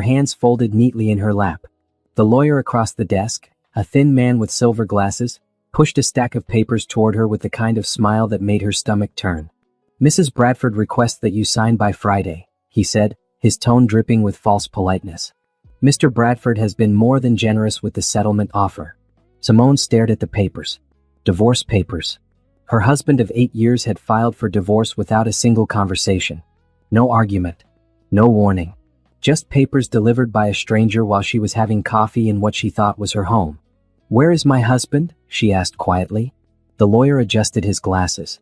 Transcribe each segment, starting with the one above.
her hands folded neatly in her lap. The lawyer across the desk, a thin man with silver glasses, pushed a stack of papers toward her with the kind of smile that made her stomach turn. "Mrs. Bradford requests that you sign by Friday," he said, his tone dripping with false politeness. "Mr. Bradford has been more than generous with the settlement offer." Simone stared at the papers. Divorce papers. Her husband of 8 years had filed for divorce without a single conversation. No argument. No warning. Just papers delivered by a stranger while she was having coffee in what she thought was her home. "Where is my husband?" she asked quietly. The lawyer adjusted his glasses.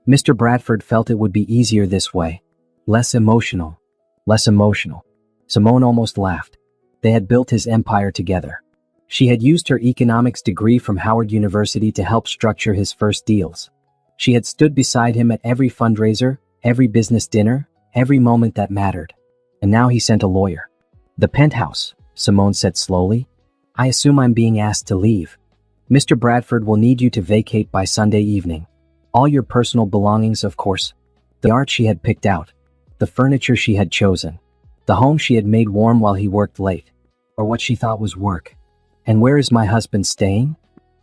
Mr. Bradford felt it would be easier this way. Less emotional. Less emotional. Simone almost laughed. They had built his empire together. She had used her economics degree from Howard University to help structure his first deals. She had stood beside him at every fundraiser, every business dinner, every moment that mattered. And now he sent a lawyer. "The penthouse," Simone said slowly. "I assume I'm being asked to leave. Mr. Bradford will need you to vacate by Sunday evening. All your personal belongings, of course. The art she had picked out. The furniture she had chosen. The home she had made warm while he worked late. Or what she thought was work. And where is my husband staying?"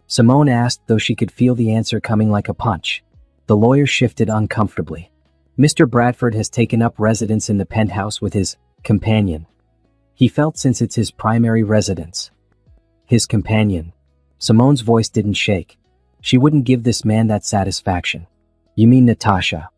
Simone asked, though she could feel the answer coming like a punch. The lawyer shifted uncomfortably. "Mr. Bradford has taken up residence in the penthouse with his companion." He felt, since it's his primary residence. His companion. Simone's voice didn't shake. She wouldn't give this man that satisfaction. "You mean Natasha?"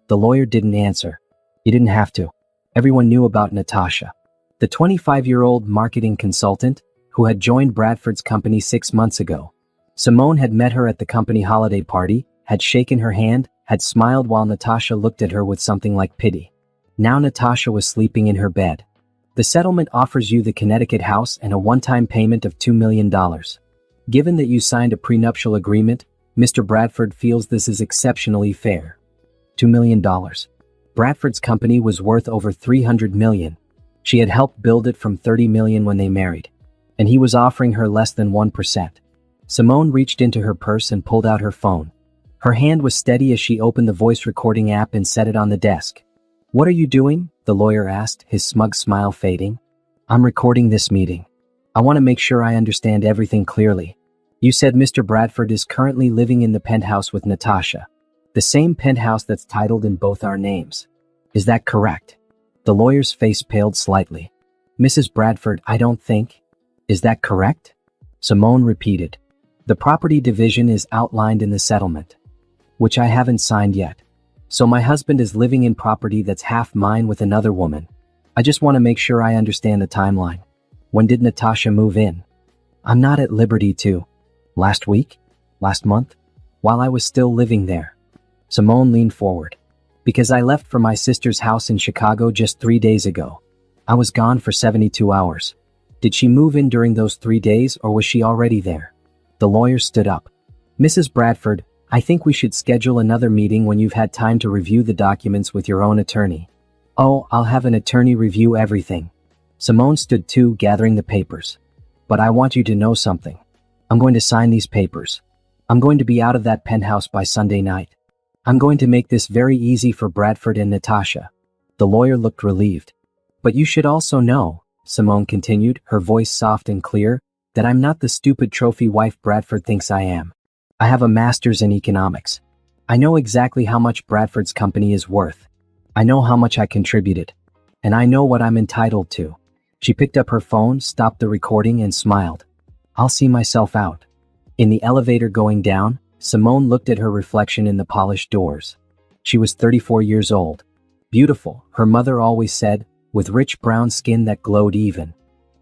The lawyer didn't answer. He didn't have to. Everyone knew about Natasha. The 25-year-old marketing consultant who had joined Bradford's company 6 months ago. Simone had met her at the company holiday party, had shaken her hand, had smiled while Natasha looked at her with something like pity. Now Natasha was sleeping in her bed. "The settlement offers you the Connecticut house and a one-time payment of $2 million. Given that you signed a prenuptial agreement, Mr. Bradford feels this is exceptionally fair." $2 million. Bradford's company was worth over $300 million. She had helped build it from $30 million when they married. And he was offering her less than 1%. Simone reached into her purse and pulled out her phone. Her hand was steady as she opened the voice recording app and set it on the desk. "What are you doing?" the lawyer asked, his smug smile fading. "I'm recording this meeting. I want to make sure I understand everything clearly. You said Mr. Bradford is currently living in the penthouse with Natasha. The same penthouse that's titled in both our names. Is that correct?" The lawyer's face paled slightly. "Mrs. Bradford, I don't think. Is that correct?" Simone repeated. "The property division is outlined in the settlement, which I haven't signed yet. So my husband is living in property that's half mine with another woman. I just want to make sure I understand the timeline. When did Natasha move in?" "I'm not at liberty to." "Last week? Last month? While I was still living there?" Simone leaned forward. "Because I left for my sister's house in Chicago just 3 days ago. I was gone for 72 hours. Did she move in during those 3 days, or was she already there?" The lawyer stood up. "Mrs. Bradford, I think we should schedule another meeting when you've had time to review the documents with your own attorney." "Oh, I'll have an attorney review everything." Simone stood too, gathering the papers. "But I want you to know something. I'm going to sign these papers. I'm going to be out of that penthouse by Sunday night. I'm going to make this very easy for Bradford and Natasha." The lawyer looked relieved. "But you should also know," Simone continued, her voice soft and clear, "that I'm not the stupid trophy wife Bradford thinks I am. I have a master's in economics. I know exactly how much Bradford's company is worth. I know how much I contributed. And I know what I'm entitled to." She picked up her phone, stopped the recording, and smiled. "I'll see myself out." In the elevator going down, Simone looked at her reflection in the polished doors. She was 34 years old. Beautiful, her mother always said, with rich brown skin that glowed even.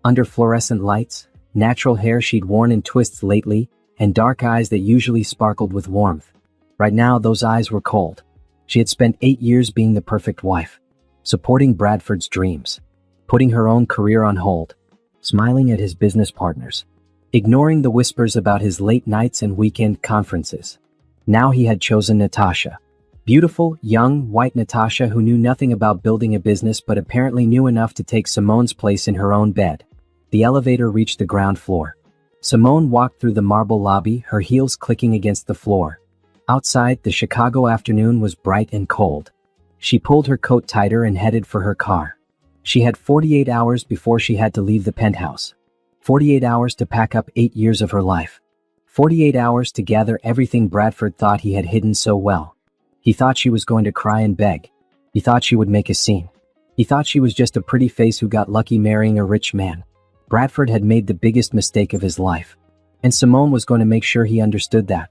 Under fluorescent lights, natural hair she'd worn in twists lately, and dark eyes that usually sparkled with warmth. Right now, those eyes were cold. She had spent 8 years being the perfect wife, supporting Bradford's dreams, putting her own career on hold, smiling at his business partners, ignoring the whispers about his late nights and weekend conferences. Now he had chosen Natasha. Beautiful, young, white Natasha who knew nothing about building a business but apparently knew enough to take Simone's place in her own bed. The elevator reached the ground floor. Simone walked through the marble lobby, her heels clicking against the floor. Outside, the Chicago afternoon was bright and cold. She pulled her coat tighter and headed for her car. She had 48 hours before she had to leave the penthouse. 48 hours to pack up 8 years of her life. 48 hours to gather everything Bradford thought he had hidden so well. He thought she was going to cry and beg. He thought she would make a scene. He thought she was just a pretty face who got lucky marrying a rich man. Bradford had made the biggest mistake of his life. And Simone was going to make sure he understood that.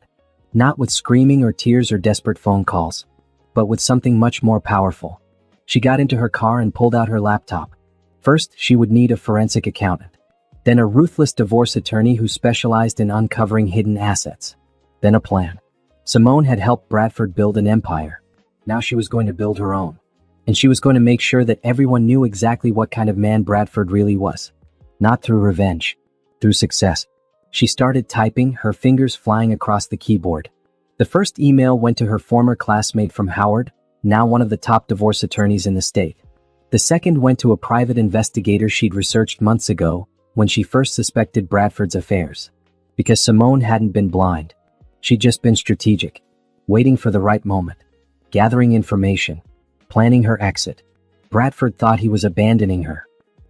Not with screaming or tears or desperate phone calls, but with something much more powerful. She got into her car and pulled out her laptop. First, she would need a forensic accountant. Then a ruthless divorce attorney who specialized in uncovering hidden assets. Then a plan. Simone had helped Bradford build an empire. Now she was going to build her own. And she was going to make sure that everyone knew exactly what kind of man Bradford really was. Not through revenge. Through success. She started typing, her fingers flying across the keyboard. The first email went to her former classmate from Howard, now one of the top divorce attorneys in the state. The second went to a private investigator she'd researched months ago when she first suspected Bradford's affairs. Because Simone hadn't been blind. She'd just been strategic. Waiting for the right moment. Gathering information. Planning her exit. Bradford thought he was abandoning her.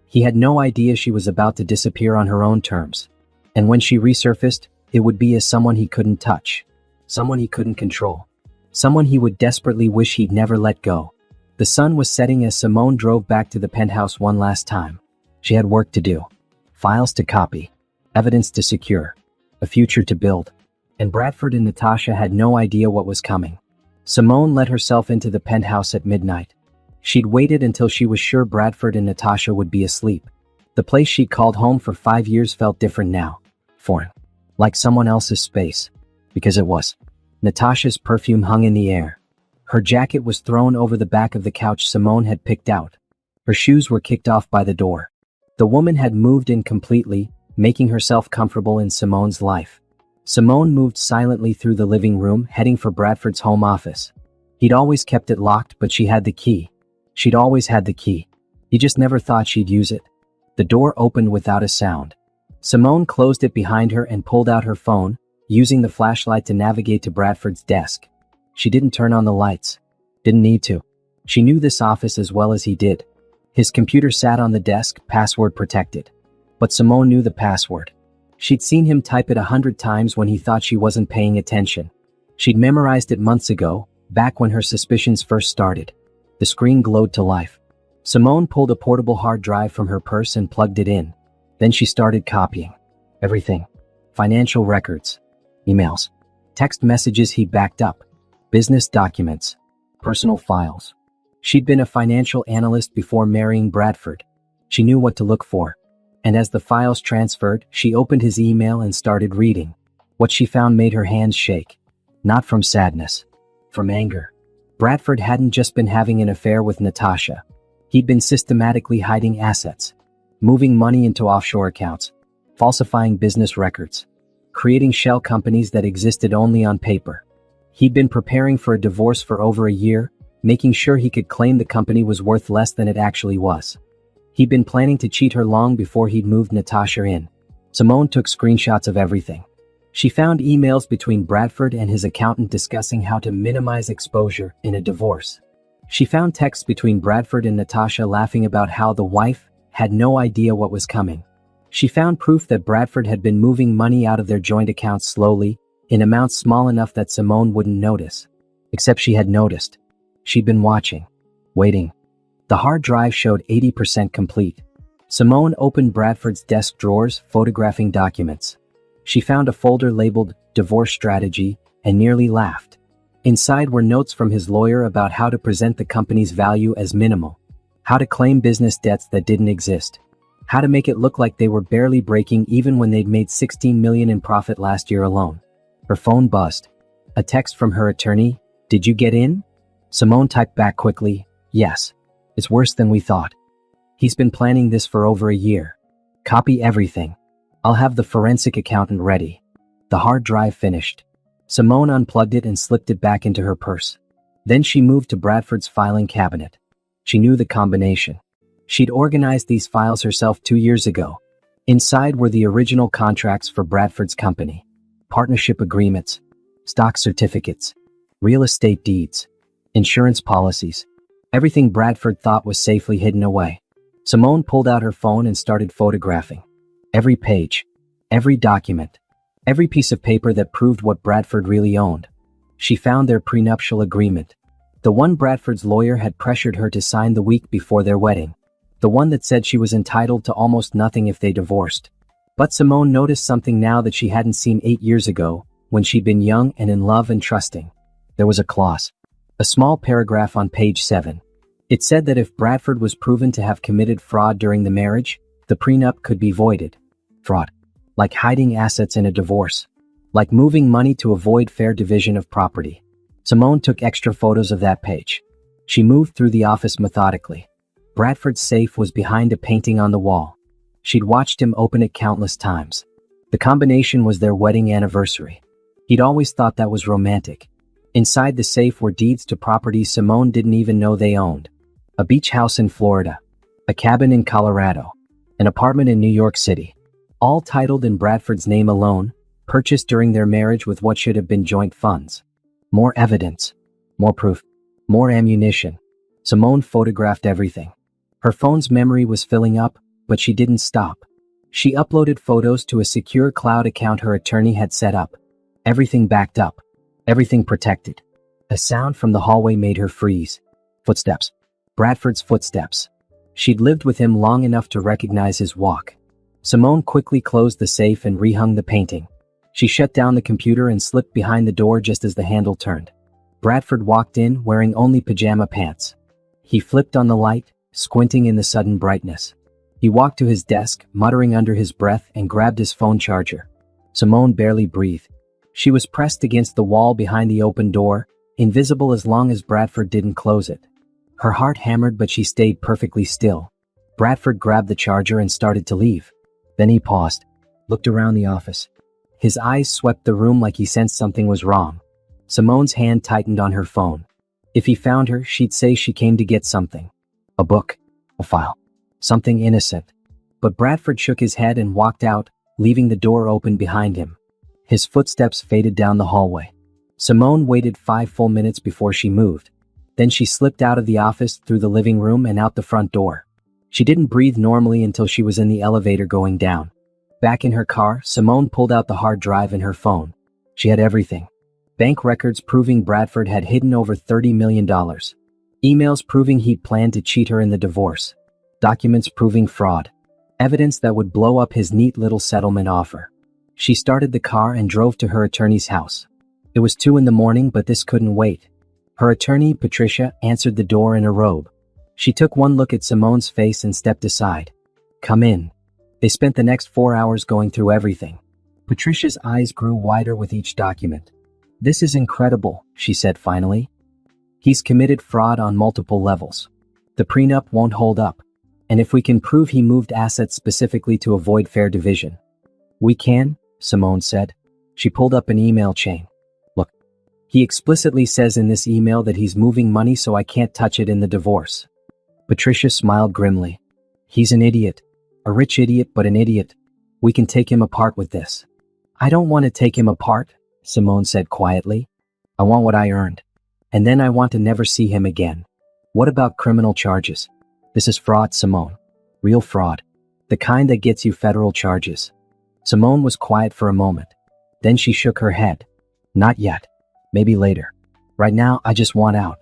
He had no idea she was about to disappear on her own terms. And when she resurfaced, it would be as someone he couldn't touch. Someone he couldn't control. Someone he would desperately wish he'd never let go. The sun was setting as Simone drove back to the penthouse one last time. She had work to do. Files to copy. Evidence to secure. A future to build. And Bradford and Natasha had no idea what was coming. Simone let herself into the penthouse at midnight. She'd waited until she was sure Bradford and Natasha would be asleep. The place she'd called home for 5 years felt different now. Foreign. Like someone else's space. Because it was. Natasha's perfume hung in the air. Her jacket was thrown over the back of the couch Simone had picked out. Her shoes were kicked off by the door. The woman had moved in completely, making herself comfortable in Simone's life. Simone moved silently through the living room, heading for Bradford's home office. He'd always kept it locked, but she had the key. She'd always had the key. He just never thought she'd use it. The door opened without a sound. Simone closed it behind her and pulled out her phone, using the flashlight to navigate to Bradford's desk. She didn't turn on the lights. Didn't need to. She knew this office as well as he did. His computer sat on the desk, password protected. But Simone knew the password. She'd seen him type it 100 times when he thought she wasn't paying attention. She'd memorized it months ago, back when her suspicions first started. The screen glowed to life. Simone pulled a portable hard drive from her purse and plugged it in. Then she started copying. Everything. Financial records. Emails. Text messages he'd backed up. Business documents. Personal files. She'd been a financial analyst before marrying Bradford. She knew what to look for. And as the files transferred, she opened his email and started reading. What she found made her hands shake. Not from sadness. From anger. Bradford hadn't just been having an affair with Natasha. He'd been systematically hiding assets. Moving money into offshore accounts. Falsifying business records. Creating shell companies that existed only on paper. He'd been preparing for a divorce for over a year, making sure he could claim the company was worth less than it actually was. He'd been planning to cheat her long before he'd moved Natasha in. Simone took screenshots of everything. She found emails between Bradford and his accountant discussing how to minimize exposure in a divorce. She found texts between Bradford and Natasha laughing about how the wife had no idea what was coming. She found proof that Bradford had been moving money out of their joint accounts slowly, in amounts small enough that Simone wouldn't notice. Except she had noticed. She'd been watching. Waiting. The hard drive showed 80% complete. Simone opened Bradford's desk drawers, photographing documents. She found a folder labeled Divorce Strategy and nearly laughed. Inside were notes from his lawyer about how to present the company's value as minimal. How to claim business debts that didn't exist. How to make it look like they were barely breaking even when they'd made $16 million in profit last year alone. Her phone buzzed. A text from her attorney. Did you get in? Simone typed back quickly. Yes. It's worse than we thought. He's been planning this for over a year. Copy everything. I'll have the forensic accountant ready. The hard drive finished. Simone unplugged it and slipped it back into her purse. Then she moved to Bradford's filing cabinet. She knew the combination. She'd organized these files herself 2 years ago. Inside were the original contracts for Bradford's company. Partnership agreements. Stock certificates. Real estate deeds. Insurance policies. Everything Bradford thought was safely hidden away. Simone pulled out her phone and started photographing. Every page, every document, every piece of paper that proved what Bradford really owned. She found their prenuptial agreement. The one Bradford's lawyer had pressured her to sign the week before their wedding. The one that said she was entitled to almost nothing if they divorced. But Simone noticed something now that she hadn't seen 8 years ago, when she'd been young and in love and trusting. There was a clause. A small paragraph on page 7. It said that if Bradford was proven to have committed fraud during the marriage, the prenup could be voided. Fraud. Like hiding assets in a divorce. Like moving money to avoid fair division of property. Simone took extra photos of that page. She moved through the office methodically. Bradford's safe was behind a painting on the wall. She'd watched him open it countless times. The combination was their wedding anniversary. He'd always thought that was romantic. Inside the safe were deeds to properties Simone didn't even know they owned. A beach house in Florida. A cabin in Colorado. An apartment in New York City. All titled in Bradford's name alone, purchased during their marriage with what should have been joint funds. More evidence. More proof. More ammunition. Simone photographed everything. Her phone's memory was filling up, but she didn't stop. She uploaded photos to a secure cloud account her attorney had set up. Everything backed up. Everything protected. A sound from the hallway made her freeze. Footsteps. Bradford's footsteps. She'd lived with him long enough to recognize his walk. Simone quickly closed the safe and rehung the painting. She shut down the computer and slipped behind the door just as the handle turned. Bradford walked in wearing only pajama pants. He flipped on the light, squinting in the sudden brightness. He walked to his desk, muttering under his breath, and grabbed his phone charger. Simone barely breathed. She was pressed against the wall behind the open door, invisible as long as Bradford didn't close it. Her heart hammered, but she stayed perfectly still. Bradford grabbed the charger and started to leave. Then he paused, looked around the office. His eyes swept the room like he sensed something was wrong. Simone's hand tightened on her phone. If he found her, she'd say she came to get something. A book. A file. Something innocent. But Bradford shook his head and walked out, leaving the door open behind him. His footsteps faded down the hallway. Simone waited 5 full minutes before she moved. Then she slipped out of the office, through the living room and out the front door. She didn't breathe normally until she was in the elevator going down. Back in her car, Simone pulled out the hard drive in her phone. She had everything. Bank records proving Bradford had hidden over $30 million. Emails proving he'd planned to cheat her in the divorce. Documents proving fraud. Evidence that would blow up his neat little settlement offer. She started the car and drove to her attorney's house. It was 2 a.m, but this couldn't wait. Her attorney, Patricia, answered the door in a robe. She took one look at Simone's face and stepped aside. "Come in." They spent the next 4 hours going through everything. Patricia's eyes grew wider with each document. "This is incredible," she said finally. "He's committed fraud on multiple levels. The prenup won't hold up. And if we can prove he moved assets specifically to avoid fair division." "We can," Simone said. She pulled up an email chain. "Look. He explicitly says in this email that he's moving money so I can't touch it in the divorce." Patricia smiled grimly. "He's an idiot. A rich idiot, but an idiot. We can take him apart with this." "I don't want to take him apart," Simone said quietly. "I want what I earned. And then I want to never see him again." "What about criminal charges?" "This is fraud, Simone. Real fraud. The kind that gets you federal charges." Simone was quiet for a moment. Then she shook her head. "Not yet. Maybe later. Right now, I just want out.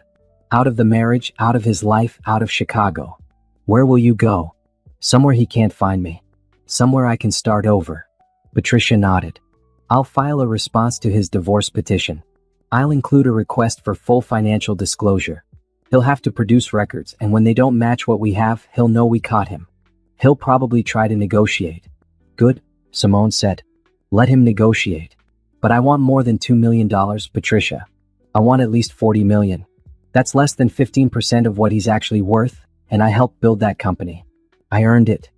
Out of the marriage, out of his life, out of Chicago." "Where will you go?" "Somewhere he can't find me. Somewhere I can start over." Patricia nodded. "I'll file a response to his divorce petition. I'll include a request for full financial disclosure. He'll have to produce records, and when they don't match what we have, he'll know we caught him. He'll probably try to negotiate." "Good," Simone said. "Let him negotiate. But I want more than $2 million, Patricia. I want at least $40 million. That's less than 15% of what he's actually worth, and I helped build that company. I earned it."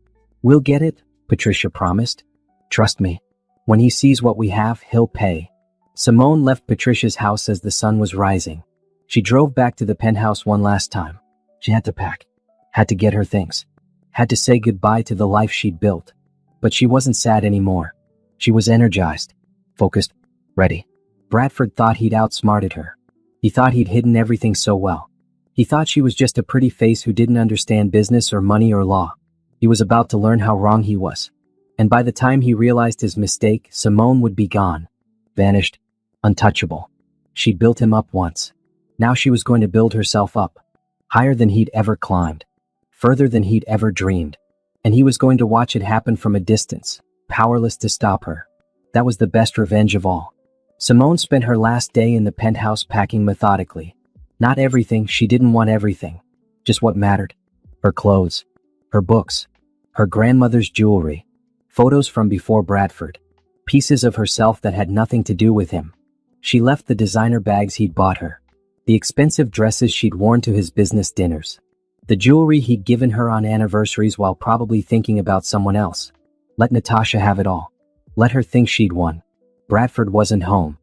"We'll get it," Patricia promised. "Trust me. When he sees what we have, he'll pay." Simone left Patricia's house as the sun was rising. She drove back to the penthouse one last time. She had to pack. Had to get her things. Had to say goodbye to the life she'd built. But she wasn't sad anymore. She was energized. Focused. Ready. Bradford thought he'd outsmarted her. He thought he'd hidden everything so well. He thought she was just a pretty face who didn't understand business or money or law. He was about to learn how wrong he was. And by the time he realized his mistake, Simone would be gone. Vanished. Untouchable. She'd built him up once. Now she was going to build herself up. Higher than he'd ever climbed. Further than he'd ever dreamed. And he was going to watch it happen from a distance, powerless to stop her. That was the best revenge of all. Simone spent her last day in the penthouse packing methodically. Not everything, she didn't want everything. Just what mattered. Her clothes. Her books. Her grandmother's jewelry. Photos from before Bradford. Pieces of herself that had nothing to do with him. She left the designer bags he'd bought her. The expensive dresses she'd worn to his business dinners. The jewelry he'd given her on anniversaries while probably thinking about someone else. Let Natasha have it all. Let her think she'd won. Bradford wasn't home.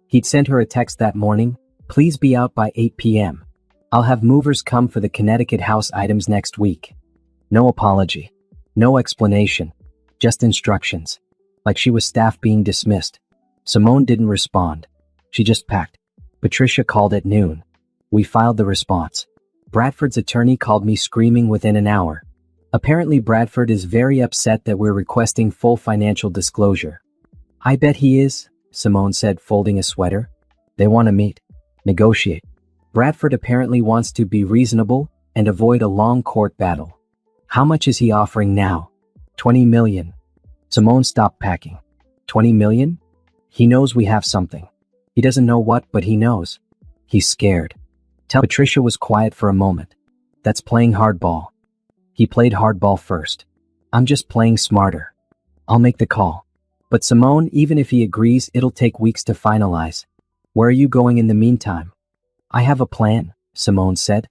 He'd sent her a text that morning. Please be out by 8 p.m. I'll have movers come for the Connecticut house items next week. No apology. No explanation. Just instructions. Like she was staff being dismissed. Simone didn't respond. She just packed. Patricia called at noon. We filed the response. Bradford's attorney called me screaming within an hour. Apparently Bradford is very upset that we're requesting full financial disclosure. I bet he is, Simone said, folding a sweater. They want to meet. Negotiate. Bradford apparently wants to be reasonable and avoid a long court battle. How much is he offering now? 20 million. Simone stopped packing. 20 million? He knows we have something. He doesn't know what, but he knows. He's scared. Patricia was quiet for a moment. That's playing hardball. He played hardball first. I'm just playing smarter. I'll make the call. But Simone, even if he agrees, it'll take weeks to finalize. Where are you going in the meantime? I have a plan, Simone said.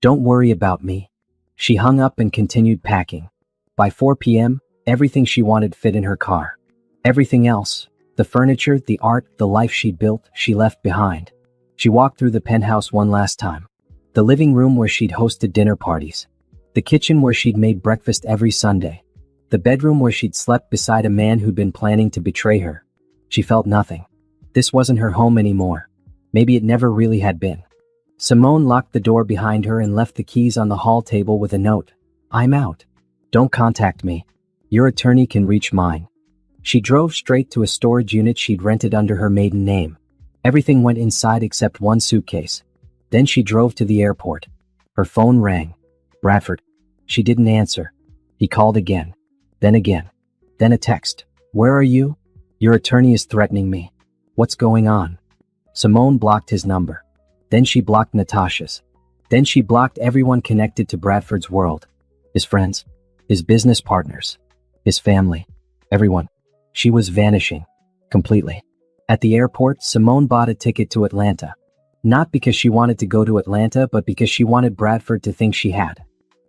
Don't worry about me. She hung up and continued packing. By 4 p.m., everything she wanted fit in her car. Everything else, the furniture, the art, the life she'd built, she left behind. She walked through the penthouse one last time. The living room where she'd hosted dinner parties. The kitchen where she'd made breakfast every Sunday. The bedroom where she'd slept beside a man who'd been planning to betray her. She felt nothing. This wasn't her home anymore. Maybe it never really had been. Simone locked the door behind her and left the keys on the hall table with a note. I'm out. Don't contact me. Your attorney can reach mine. She drove straight to a storage unit she'd rented under her maiden name. Everything went inside except one suitcase. Then she drove to the airport. Her phone rang. Bradford. She didn't answer. He called again. Then again. Then a text. Where are you? Your attorney is threatening me. What's going on? Simone blocked his number. Then she blocked Natasha's. Then she blocked everyone connected to Bradford's world. His friends. His business partners. His family. Everyone. She was vanishing. Completely. At the airport, Simone bought a ticket to Atlanta. Not because she wanted to go to Atlanta, but because she wanted Bradford to think she had.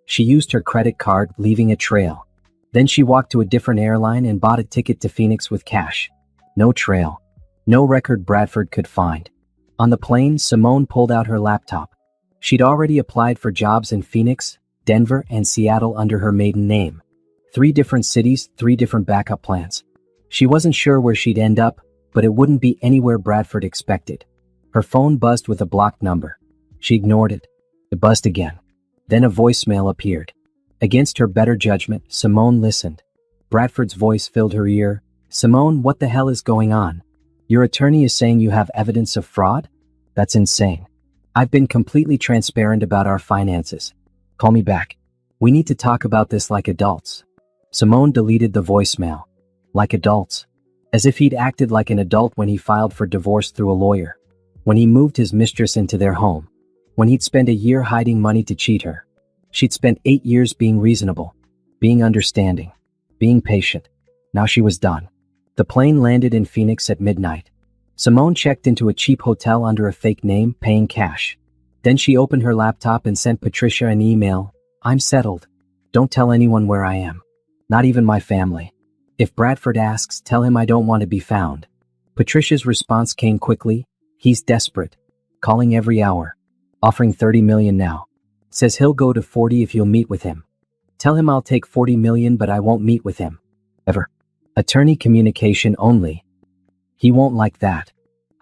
She used her credit card, leaving a trail. Then she walked to a different airline and bought a ticket to Phoenix with cash. No trail. No record Bradford could find. On the plane, Simone pulled out her laptop. She'd already applied for jobs in Phoenix, Denver, and Seattle under her maiden name. 3 different cities, 3 different backup plans. She wasn't sure where she'd end up, but it wouldn't be anywhere Bradford expected. Her phone buzzed with a blocked number. She ignored it. It buzzed again. Then a voicemail appeared. Against her better judgment, Simone listened. Bradford's voice filled her ear. Simone, what the hell is going on? Your attorney is saying you have evidence of fraud? That's insane. I've been completely transparent about our finances. Call me back. We need to talk about this like adults. Simone deleted the voicemail. Like adults. As if he'd acted like an adult when he filed for divorce through a lawyer. When he moved his mistress into their home. When he'd spent a year hiding money to cheat her. She'd spent 8 years being reasonable. Being understanding. Being patient. Now she was done. The plane landed in Phoenix at midnight. Simone checked into a cheap hotel under a fake name, paying cash. Then she opened her laptop and sent Patricia an email. I'm settled. Don't tell anyone where I am. Not even my family. If Bradford asks, tell him I don't want to be found. Patricia's response came quickly. He's desperate. Calling every hour. Offering 30 million now. Says he'll go to 40 if you'll meet with him. Tell him I'll take 40 million but I won't meet with him. Ever. Attorney communication only. He won't like that.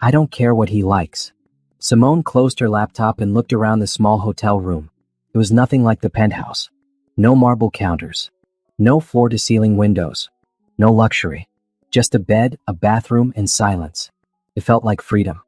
I don't care what he likes. Simone closed her laptop and looked around the small hotel room. It was nothing like the penthouse. No marble counters. No floor-to-ceiling windows. No luxury. Just a bed, a bathroom, and silence. It felt like freedom.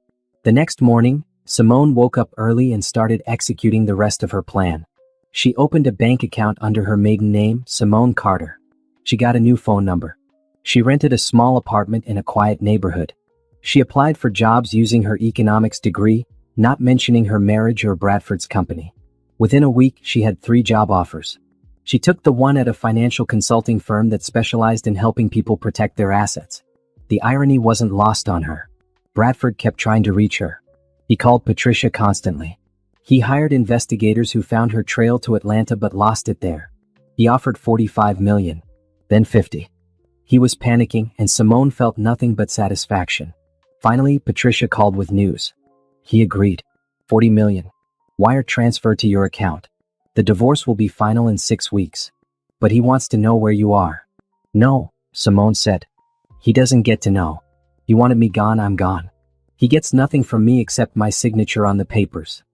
The next morning, Simone woke up early and started executing the rest of her plan. She opened a bank account under her maiden name, Simone Carter. She got a new phone number. She rented a small apartment in a quiet neighborhood. She applied for jobs using her economics degree, not mentioning her marriage or Bradford's company. Within a week, she had 3 job offers. She took the one at a financial consulting firm that specialized in helping people protect their assets. The irony wasn't lost on her. Bradford kept trying to reach her. He called Patricia constantly. He hired investigators who found her trail to Atlanta but lost it there. He offered $45 million, then $50. He was panicking, and Simone felt nothing but satisfaction. Finally, Patricia called with news. He agreed. $40 million. Wire transfer to your account. The divorce will be final in 6 weeks. But he wants to know where you are. No, Simone said. He doesn't get to know. You wanted me gone, I'm gone. He gets nothing from me except my signature on the papers.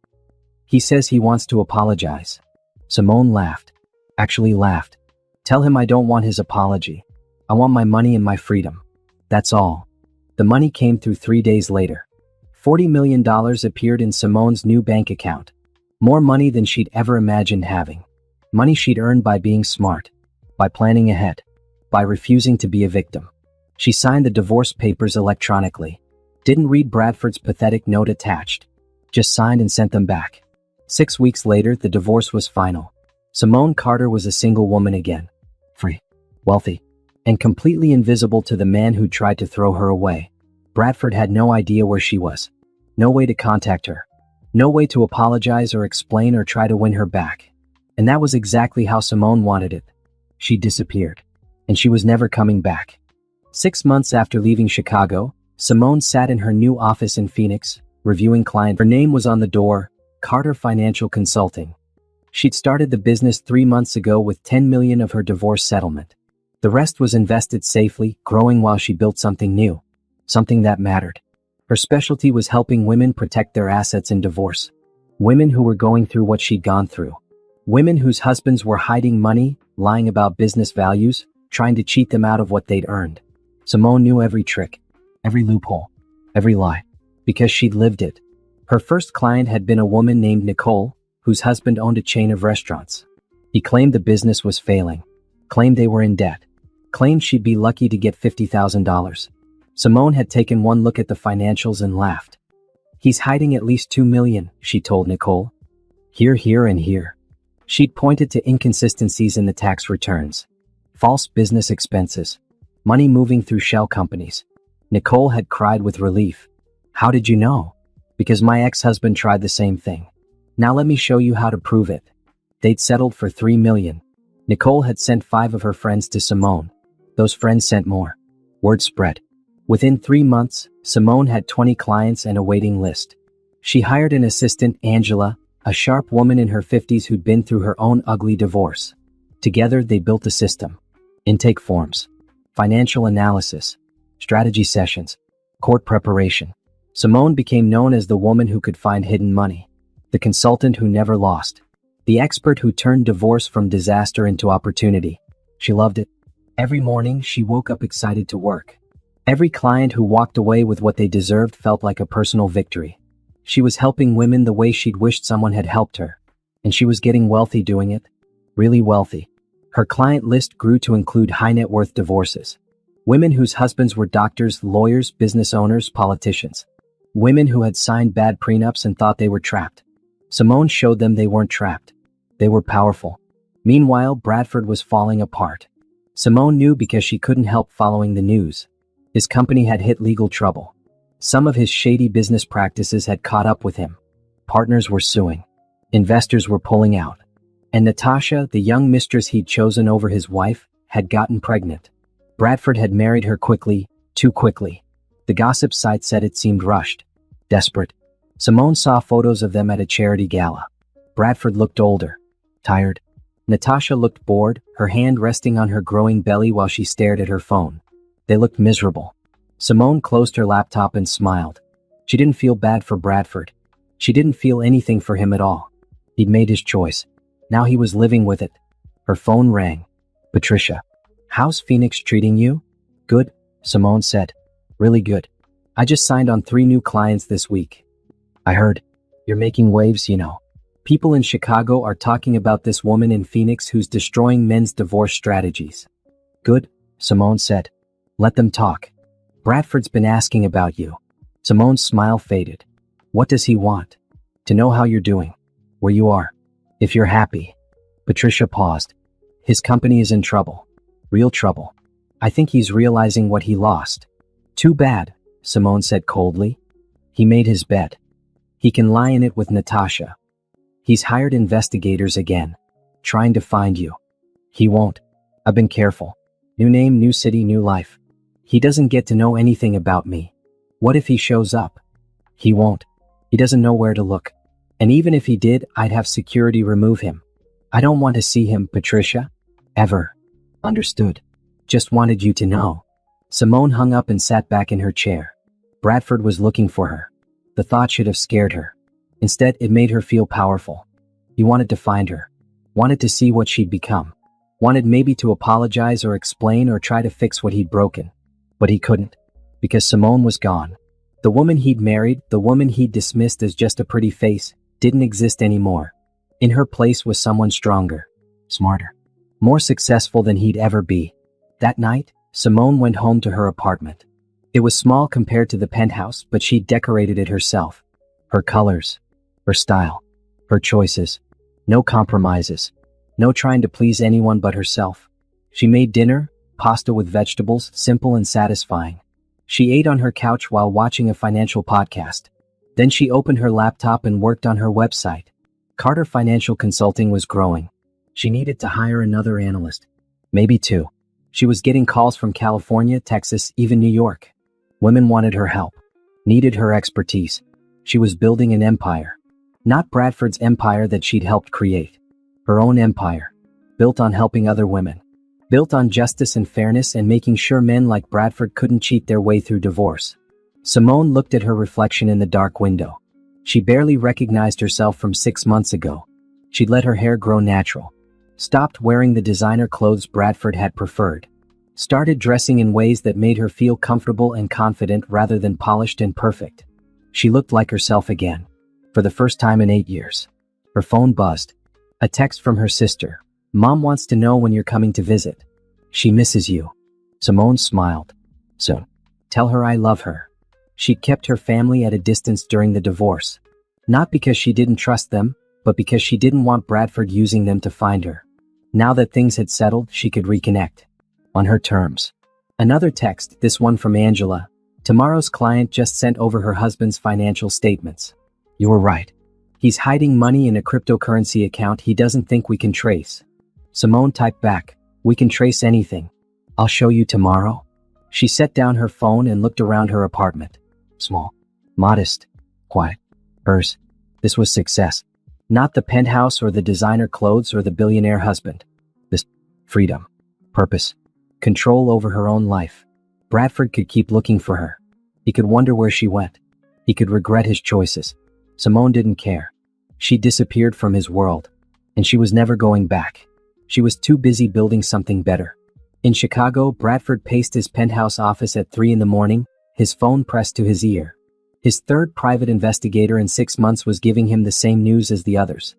He says he wants to apologize. Simone laughed. Actually laughed. Tell him I don't want his apology. I want my money and my freedom. That's all. The money came through 3 days later. $40 million appeared in Simone's new bank account. More money than she'd ever imagined having. Money she'd earned by being smart. By planning ahead. By refusing to be a victim. She signed the divorce papers electronically. Didn't read Bradford's pathetic note attached. Just signed and sent them back. 6 weeks later, the divorce was final. Simone Carter was a single woman again. Free. Wealthy. And completely invisible to the man who tried to throw her away. Bradford had no idea where she was. No way to contact her. No way to apologize or explain or try to win her back. And that was exactly how Simone wanted it. She disappeared. And she was never coming back. 6 months after leaving Chicago, Simone sat in her new office in Phoenix, reviewing clients. Her name was on the door, Carter Financial Consulting. She'd started the business 3 months ago with $10 million of her divorce settlement. The rest was invested safely, growing while she built something new. Something that mattered. Her specialty was helping women protect their assets in divorce. Women who were going through what she'd gone through. Women whose husbands were hiding money, lying about business values, trying to cheat them out of what they'd earned. Simone knew every trick, every loophole, every lie, because she'd lived it. Her first client had been a woman named Nicole, whose husband owned a chain of restaurants. He claimed the business was failing, claimed they were in debt, claimed she'd be lucky to get $50,000. Simone had taken one look at the financials and laughed. He's hiding at least $2 million, she told Nicole. Here, and here. She'd pointed to inconsistencies in the tax returns. False business expenses. Money moving through shell companies. Nicole had cried with relief. How did you know? Because my ex-husband tried the same thing. Now let me show you how to prove it. They'd settled for $3 million. Nicole had sent 5 of her friends to Simone. Those friends sent more. Word spread. Within 3 months, Simone had 20 clients and a waiting list. She hired an assistant, Angela, a sharp woman in her 50s who'd been through her own ugly divorce. Together, they built a system. Intake forms. Financial analysis. Strategy sessions. Court preparation. Simone became known as the woman who could find hidden money. The consultant who never lost. The expert who turned divorce from disaster into opportunity. She loved it. Every morning, she woke up excited to work. Every client who walked away with what they deserved felt like a personal victory. She was helping women the way she'd wished someone had helped her. And she was getting wealthy doing it. Really wealthy. Her client list grew to include high net worth divorces. Women whose husbands were doctors, lawyers, business owners, politicians. Women who had signed bad prenups and thought they were trapped. Simone showed them they weren't trapped. They were powerful. Meanwhile, Bradford was falling apart. Simone knew because she couldn't help following the news. His company had hit legal trouble. Some of his shady business practices had caught up with him. Partners were suing. Investors were pulling out. And Natasha, the young mistress he'd chosen over his wife, had gotten pregnant. Bradford had married her quickly, too quickly. The gossip site said it seemed rushed. Desperate. Simone saw photos of them at a charity gala. Bradford looked older. Tired. Natasha looked bored, her hand resting on her growing belly while she stared at her phone. They looked miserable. Simone closed her laptop and smiled. She didn't feel bad for Bradford. She didn't feel anything for him at all. He'd made his choice. Now he was living with it. Her phone rang. Patricia. How's Phoenix treating you? Good, Simone said. Really good. I just signed on 3 new clients this week. I heard. You're making waves, you know. People in Chicago are talking about this woman in Phoenix who's destroying men's divorce strategies. Good, Simone said. Let them talk. Bradford's been asking about you. Simone's smile faded. What does he want? To know how you're doing. Where you are. If you're happy. Patricia paused. His company is in trouble. Real trouble. I think he's realizing what he lost. Too bad, Simone said coldly. He made his bed. He can lie in it with Natasha. He's hired investigators again. Trying to find you. He won't. I've been careful. New name, new city, new life. He doesn't get to know anything about me. What if he shows up? He won't. He doesn't know where to look. And even if he did, I'd have security remove him. I don't want to see him, Patricia. Ever. Understood. Just wanted you to know. Simone hung up and sat back in her chair. Bradford was looking for her. The thought should have scared her. Instead, it made her feel powerful. He wanted to find her. Wanted to see what she'd become. Wanted maybe to apologize or explain or try to fix what he'd broken. But he couldn't. Because Simone was gone. The woman he'd married, the woman he'd dismissed as just a pretty face, didn't exist anymore. In her place was someone stronger. Smarter. More successful than he'd ever be. That night, Simone went home to her apartment. It was small compared to the penthouse, but she'd decorated it herself. Her colors. Her style. Her choices. No compromises. No trying to please anyone but herself. She made dinner, pasta with vegetables, simple and satisfying. She ate on her couch while watching a financial podcast. Then she opened her laptop and worked on her website. Carter Financial Consulting was growing. She needed to hire another analyst. Maybe 2. She was getting calls from California, Texas, even New York. Women wanted her help. Needed her expertise. She was building an empire. Not Bradford's empire that she'd helped create. Her own empire. Built on helping other women. Built on justice and fairness and making sure men like Bradford couldn't cheat their way through divorce. Simone looked at her reflection in the dark window. She barely recognized herself from 6 months ago. She'd let her hair grow natural. Stopped wearing the designer clothes Bradford had preferred. Started dressing in ways that made her feel comfortable and confident rather than polished and perfect. She looked like herself again. For the first time in 8 years. Her phone buzzed. A text from her sister. Mom wants to know when you're coming to visit. She misses you. Simone smiled. Soon. Tell her I love her. She'd kept her family at a distance during the divorce. Not because she didn't trust them, but because she didn't want Bradford using them to find her. Now that things had settled, she could reconnect. On her terms. Another text, this one from Angela. Tomorrow's client just sent over her husband's financial statements. You were right. He's hiding money in a cryptocurrency account he doesn't think we can trace. Simone typed back, we can trace anything. I'll show you tomorrow. She set down her phone and looked around her apartment. Small. Modest. Quiet. Hers. This was success. Not the penthouse or the designer clothes or the billionaire husband. This freedom. Purpose. Control over her own life. Bradford could keep looking for her. He could wonder where she went. He could regret his choices. Simone didn't care. She disappeared from his world. And she was never going back. She was too busy building something better. In Chicago, Bradford paced his penthouse office at 3 a.m, his phone pressed to his ear. His third private investigator in 6 months was giving him the same news as the others.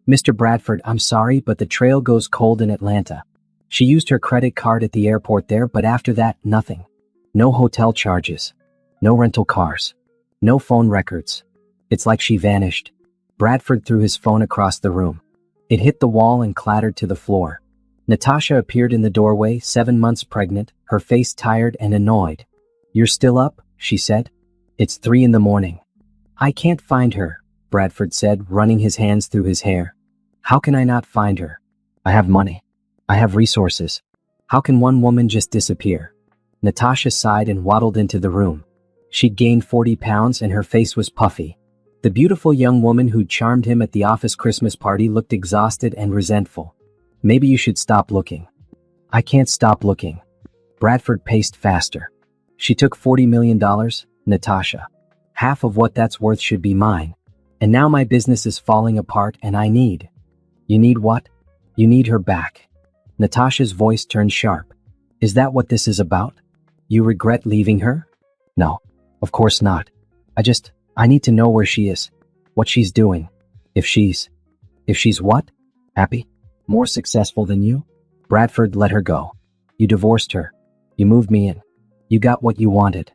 Mr. Bradford, I'm sorry, but the trail goes cold in Atlanta. She used her credit card at the airport there, but after that, nothing. No hotel charges. No rental cars. No phone records. It's like she vanished. Bradford threw his phone across the room. It hit the wall and clattered to the floor. Natasha appeared in the doorway, 7 months pregnant, her face tired and annoyed. You're still up? She said. It's 3 a.m. I can't find her, Bradford said, running his hands through his hair. How can I not find her? I have money. I have resources. How can one woman just disappear? Natasha sighed and waddled into the room. She'd gained 40 pounds and her face was puffy. The beautiful young woman who charmed him at the office Christmas party looked exhausted and resentful. Maybe you should stop looking. I can't stop looking. Bradford paced faster. She took $40 million, Natasha. Half of what that's worth should be mine. And now my business is falling apart and I need. You need what? You need her back. Natasha's voice turned sharp. Is that what this is about? You regret leaving her? No, of course not. I need to know where she is, what she's doing. If she's what? Happy? More successful than you? Bradford let her go. You divorced her. You moved me in. You got what you wanted.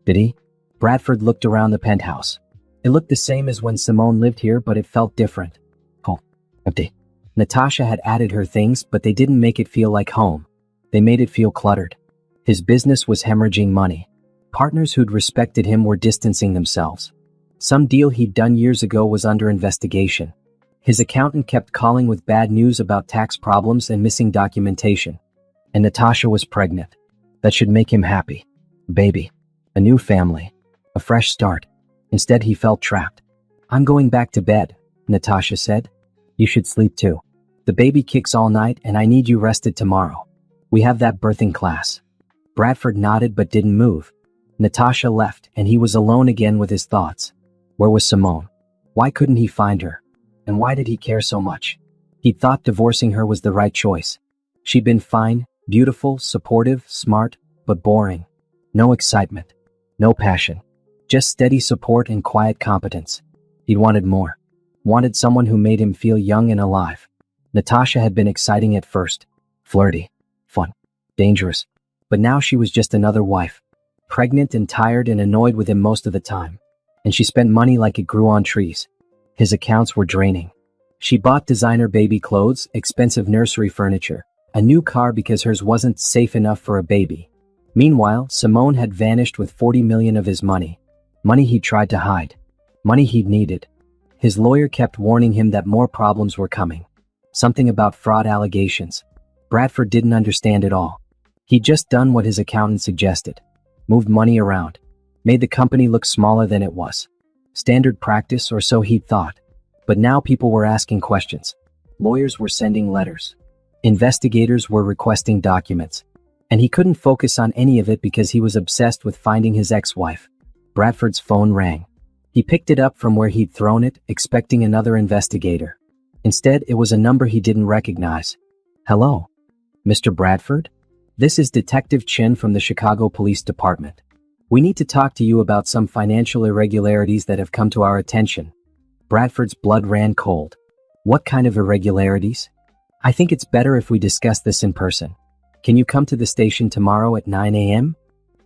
Did he? Bradford looked around the penthouse. It looked the same as when Simone lived here, but it felt different. Oh, empty. Natasha had added her things, but they didn't make it feel like home. They made it feel cluttered. His business was hemorrhaging money. Partners who'd respected him were distancing themselves. Some deal he'd done years ago was under investigation. His accountant kept calling with bad news about tax problems and missing documentation. And Natasha was pregnant. That should make him happy. Baby. A new family. A fresh start. Instead, he felt trapped. I'm going back to bed, Natasha said. You should sleep too. The baby kicks all night and I need you rested tomorrow. We have that birthing class. Bradford nodded but didn't move. Natasha left and he was alone again with his thoughts. Where was Simone? Why couldn't he find her? And why did he care so much? He'd thought divorcing her was the right choice. She'd been fine, beautiful, supportive, smart, but boring. No excitement. No passion. Just steady support and quiet competence. He'd wanted more. Wanted someone who made him feel young and alive. Natasha had been exciting at first. Flirty. Fun. Dangerous. But now she was just another wife. Pregnant and tired and annoyed with him most of the time. And she spent money like it grew on trees. His accounts were draining. She bought designer baby clothes, expensive nursery furniture, a new car because hers wasn't safe enough for a baby. Meanwhile, Simone had vanished with 40 million of his money. Money he tried to hide. Money he'd needed. His lawyer kept warning him that more problems were coming. Something about fraud allegations. Bradford didn't understand it all. He'd just done what his accountant suggested. Moved money around. Made the company look smaller than it was. Standard practice, or so he'd thought. But now people were asking questions. Lawyers were sending letters. Investigators were requesting documents. And he couldn't focus on any of it because he was obsessed with finding his ex-wife. Bradford's phone rang. He picked it up from where he'd thrown it, expecting another investigator. Instead, it was a number he didn't recognize. Hello? Mr. Bradford? This is Detective Chin from the Chicago Police Department. We need to talk to you about some financial irregularities that have come to our attention. Bradford's blood ran cold. What kind of irregularities? I think it's better if we discuss this in person. Can you come to the station tomorrow at 9 a.m.?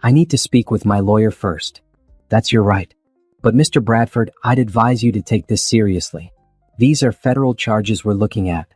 I need to speak with my lawyer first. That's your right. But Mr. Bradford, I'd advise you to take this seriously. These are federal charges we're looking at.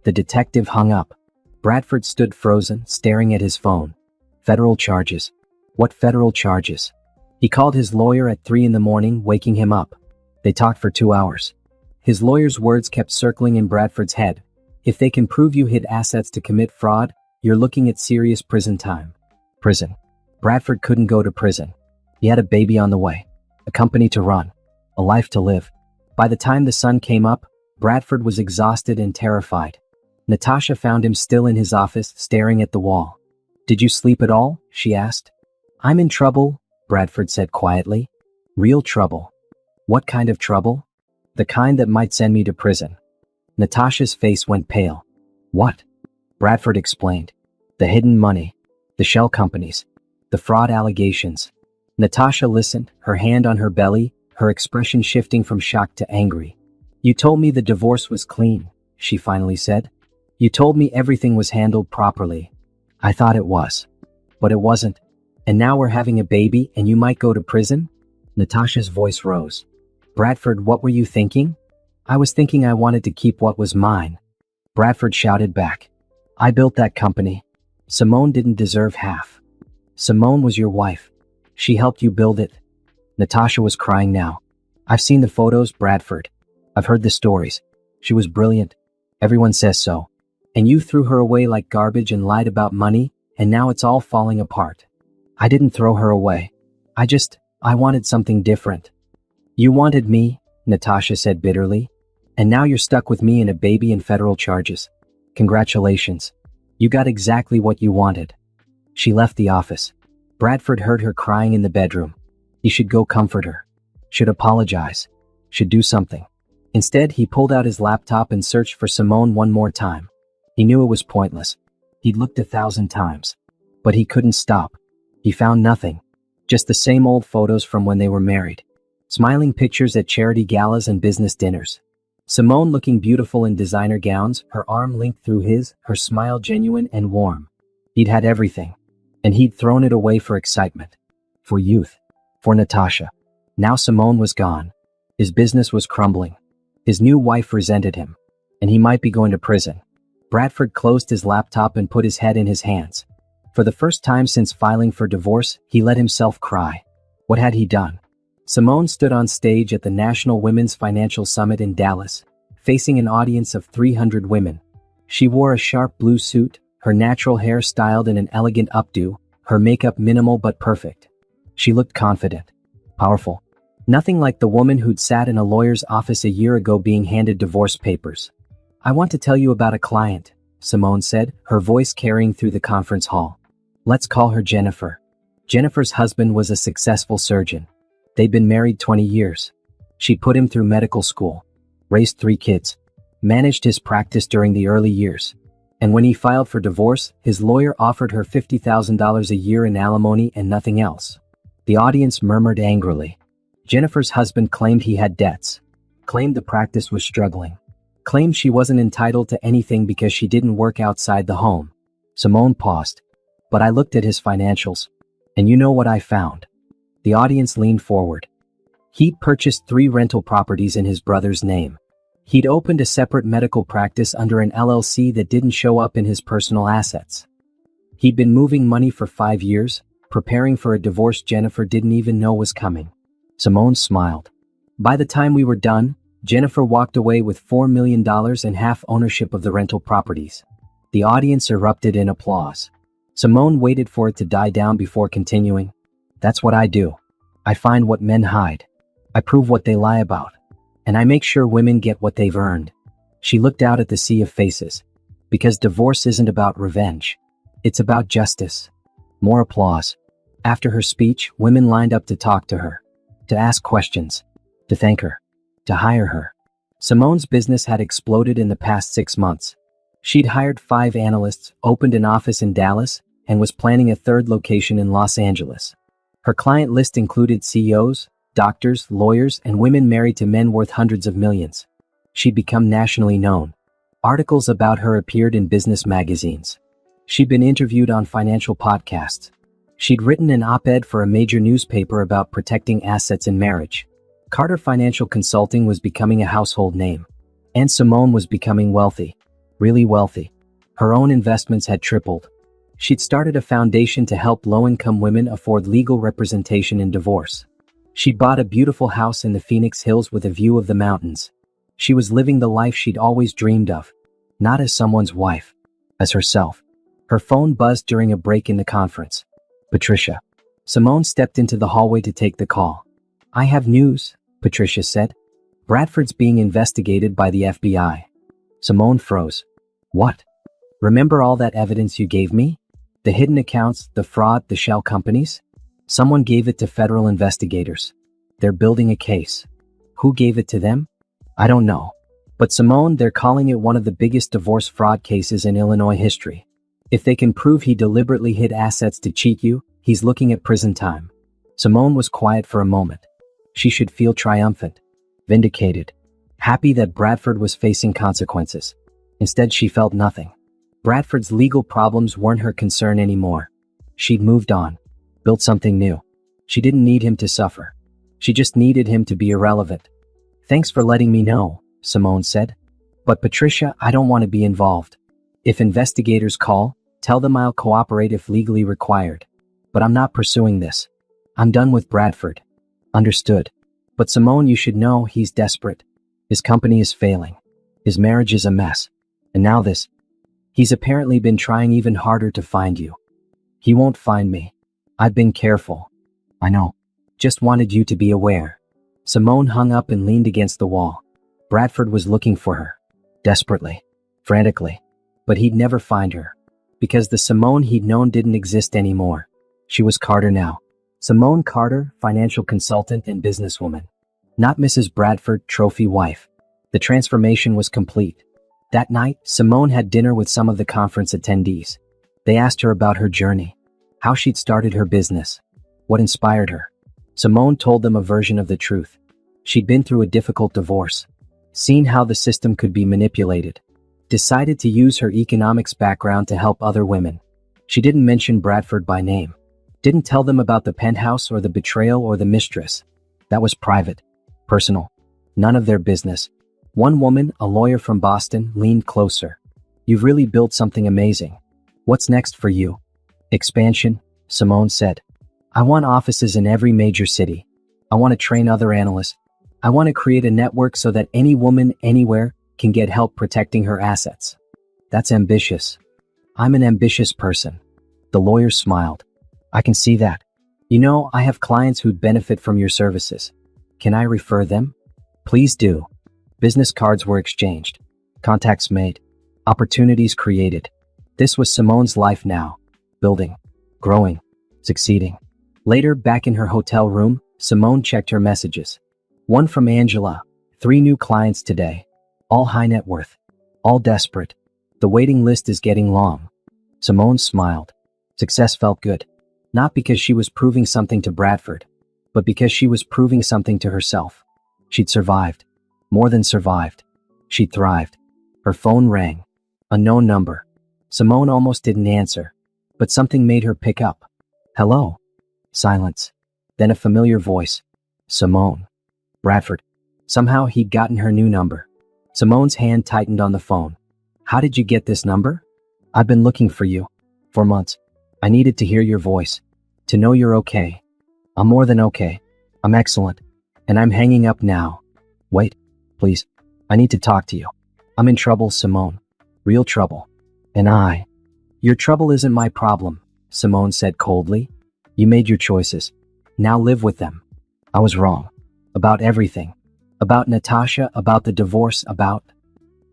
The detective hung up. Bradford stood frozen, staring at his phone. Federal charges. What federal charges? He called his lawyer at 3 in the morning, waking him up. They talked for 2 hours. His lawyer's words kept circling in Bradford's head. If they can prove you hid assets to commit fraud, you're looking at serious prison time. Prison. Bradford couldn't go to prison. He had a baby on the way. A company to run. A life to live. By the time the sun came up, Bradford was exhausted and terrified. Natasha found him still in his office, staring at the wall. Did you sleep at all? She asked. I'm in trouble, Bradford said quietly. Real trouble. What kind of trouble? The kind that might send me to prison. Natasha's face went pale. What? Bradford explained. The hidden money. The shell companies. The fraud allegations. Natasha listened, her hand on her belly, her expression shifting from shock to angry. You told me the divorce was clean, she finally said. You told me everything was handled properly. I thought it was. But it wasn't. And now we're having a baby and you might go to prison? Natasha's voice rose. Bradford, what were you thinking? I was thinking I wanted to keep what was mine. Bradford shouted back. I built that company. Simone didn't deserve half. Simone was your wife. She helped you build it. Natasha was crying now. I've seen the photos, Bradford. I've heard the stories. She was brilliant. Everyone says so. And you threw her away like garbage and lied about money, and now it's all falling apart. I didn't throw her away. I wanted something different. You wanted me, Natasha said bitterly. And now you're stuck with me and a baby and federal charges. Congratulations. You got exactly what you wanted. She left the office. Bradford heard her crying in the bedroom. He should go comfort her. Should apologize. should do something. Instead, he pulled out his laptop and searched for Simone one more time. He knew it was pointless. He'd looked 1,000 times. But he couldn't stop. He found nothing. Just the same old photos from when they were married. Smiling pictures at charity galas and business dinners. Simone looking beautiful in designer gowns, her arm linked through his, her smile genuine and warm. He'd had everything. And he'd thrown it away for excitement. For youth. For Natasha. Now Simone was gone. His business was crumbling. His new wife resented him. And he might be going to prison. Bradford closed his laptop and put his head in his hands. For the first time since filing for divorce, he let himself cry. What had he done? Simone stood on stage at the National Women's Financial Summit in Dallas, facing an audience of 300 women. She wore a sharp blue suit, her natural hair styled in an elegant updo, her makeup minimal but perfect. She looked confident. Powerful. Nothing like the woman who'd sat in a lawyer's office a year ago being handed divorce papers. "I want to tell you about a client," Simone said, her voice carrying through the conference hall. "Let's call her Jennifer." Jennifer's husband was a successful surgeon. They'd been married 20 years. She'd put him through medical school, raised 3 kids, managed his practice during the early years. And when he filed for divorce, his lawyer offered her $50,000 a year in alimony and nothing else. The audience murmured angrily. Jennifer's husband claimed he had debts, claimed the practice was struggling, claimed she wasn't entitled to anything because she didn't work outside the home. Simone paused. But I looked at his financials. And you know what I found? The audience leaned forward. He'd purchased 3 rental properties in his brother's name. He'd opened a separate medical practice under an LLC that didn't show up in his personal assets. He'd been moving money for 5 years, preparing for a divorce Jennifer didn't even know was coming. Simone smiled. By the time we were done, Jennifer walked away with $4 million and half ownership of the rental properties. The audience erupted in applause. Simone waited for it to die down before continuing. "That's what I do. I find what men hide. I prove what they lie about. And I make sure women get what they've earned." She looked out at the sea of faces. Because divorce isn't about revenge. It's about justice. More applause. After her speech, women lined up to talk to her, to ask questions, to thank her, to hire her. Simone's business had exploded in the past 6 months. She'd hired 5 analysts, opened an office in Dallas, and was planning a 3rd location in Los Angeles. Her client list included CEOs, doctors, lawyers, and women married to men worth hundreds of millions. She'd become nationally known. Articles about her appeared in business magazines. She'd been interviewed on financial podcasts. She'd written an op-ed for a major newspaper about protecting assets in marriage. Carter Financial Consulting was becoming a household name. And Simone was becoming wealthy. Really wealthy. Her own investments had tripled. She'd started a foundation to help low-income women afford legal representation in divorce. She'd bought a beautiful house in the Phoenix Hills with a view of the mountains. She was living the life she'd always dreamed of. Not as someone's wife. As herself. Her phone buzzed during a break in the conference. "Patricia." Simone stepped into the hallway to take the call. "I have news," Patricia said. "Bradford's being investigated by the FBI." Simone froze. "What? Remember all that evidence you gave me? The hidden accounts, the fraud, the shell companies? Someone gave it to federal investigators. They're building a case. Who gave it to them? I don't know. But Simone, they're calling it one of the biggest divorce fraud cases in Illinois history. If they can prove he deliberately hid assets to cheat you, he's looking at prison time." Simone was quiet for a moment. She should feel triumphant, vindicated, happy that Bradford was facing consequences. Instead, she felt nothing. Bradford's legal problems weren't her concern anymore. She'd moved on, built something new. She didn't need him to suffer. She just needed him to be irrelevant. "Thanks for letting me know," Simone said. "But Patricia, I don't want to be involved. If investigators call, tell them I'll cooperate if legally required. But I'm not pursuing this. I'm done with Bradford." "Understood. But Simone, you should know he's desperate. His company is failing. His marriage is a mess. And now this. He's apparently been trying even harder to find you." "He won't find me. I've been careful." "I know. Just wanted you to be aware." Simone hung up and leaned against the wall. Bradford was looking for her. Desperately. Frantically. But he'd never find her. Because the Simone he'd known didn't exist anymore. She was Carter now. Simone Carter, financial consultant and businesswoman. Not Mrs. Bradford, trophy wife. The transformation was complete. That night, Simone had dinner with some of the conference attendees. They asked her about her journey, how she'd started her business, what inspired her. Simone told them a version of the truth. She'd been through a difficult divorce, seen how the system could be manipulated, decided to use her economics background to help other women. She didn't mention Bradford by name, didn't tell them about the penthouse or the betrayal or the mistress. That was private, personal, none of their business. One woman, a lawyer from Boston, leaned closer. You've really built something amazing. What's next for you? Expansion, Simone said. I want offices in every major city. I want to train other analysts. I want to create a network so that any woman, anywhere, can get help protecting her assets. That's ambitious. I'm an ambitious person. The lawyer smiled. I can see that. You know, I have clients who'd benefit from your services. Can I refer them? Please do. Business cards were exchanged. Contacts made. Opportunities created. This was Simone's life now. Building. Growing. Succeeding. Later, back in her hotel room, Simone checked her messages. One from Angela. 3 new clients today. All high net worth. All desperate. The waiting list is getting long. Simone smiled. Success felt good. Not because she was proving something to Bradford, but because she was proving something to herself. She'd survived. More than survived. She'd thrived. Her phone rang. Unknown number. Simone almost didn't answer, but something made her pick up. Hello. Silence. Then a familiar voice. Simone. Bradford. Somehow he'd gotten her new number. Simone's hand tightened on the phone. How did you get this number? I've been looking for you. For months. I needed to hear your voice. To know you're okay. I'm more than okay. I'm excellent. And I'm hanging up now. Wait. Please. I need to talk to you. I'm in trouble, Simone. Real trouble. And I. Your trouble isn't my problem, Simone said coldly. You made your choices. Now live with them. I was wrong. About everything. About Natasha, about the divorce, about...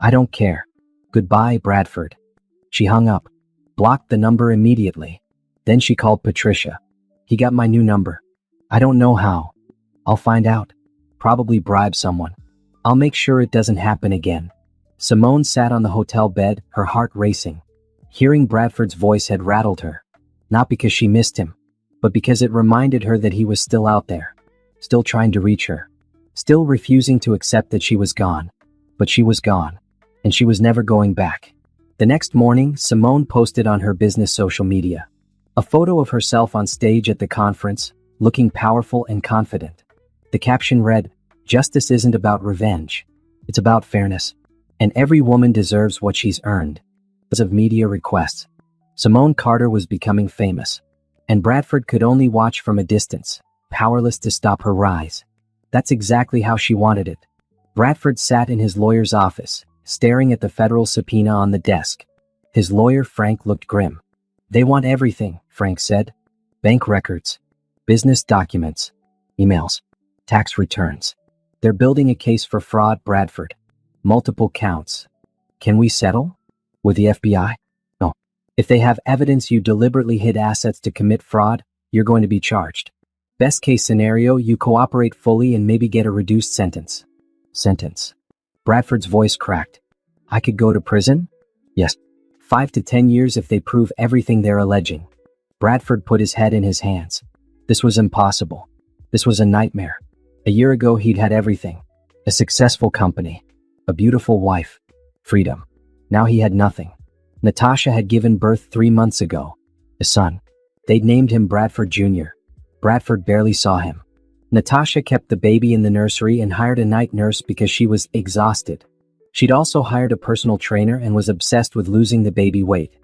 I don't care. Goodbye, Bradford. She hung up. Blocked the number immediately. Then she called Patricia. He got my new number. I don't know how. I'll find out. Probably bribe someone. I'll make sure it doesn't happen again. Simone sat on the hotel bed, her heart racing. Hearing Bradford's voice had rattled her. Not because she missed him, but because it reminded her that he was still out there. Still trying to reach her. Still refusing to accept that she was gone. But she was gone. And she was never going back. The next morning, Simone posted on her business social media a photo of herself on stage at the conference, looking powerful and confident. The caption read, "Justice isn't about revenge. It's about fairness. And every woman deserves what she's earned." Because of media requests, Simone Carter was becoming famous. And Bradford could only watch from a distance, powerless to stop her rise. That's exactly how she wanted it. Bradford sat in his lawyer's office, staring at the federal subpoena on the desk. His lawyer, Frank, looked grim. They want everything, Frank said. Bank records, business documents, emails, tax returns. They're building a case for fraud, Bradford. Multiple counts. Can we settle? With the FBI? No. If they have evidence you deliberately hid assets to commit fraud, you're going to be charged. Best case scenario, you cooperate fully and maybe get a reduced sentence. Sentence. Bradford's voice cracked. I could go to prison? Yes. 5 to 10 years if they prove everything they're alleging. Bradford put his head in his hands. This was impossible. This was a nightmare. A year ago he'd had everything. A successful company. A beautiful wife. Freedom. Now he had nothing. Natasha had given birth 3 months ago. A son. They'd named him Bradford Jr. Bradford barely saw him. Natasha kept the baby in the nursery and hired a night nurse because she was exhausted. She'd also hired a personal trainer and was obsessed with losing the baby weight.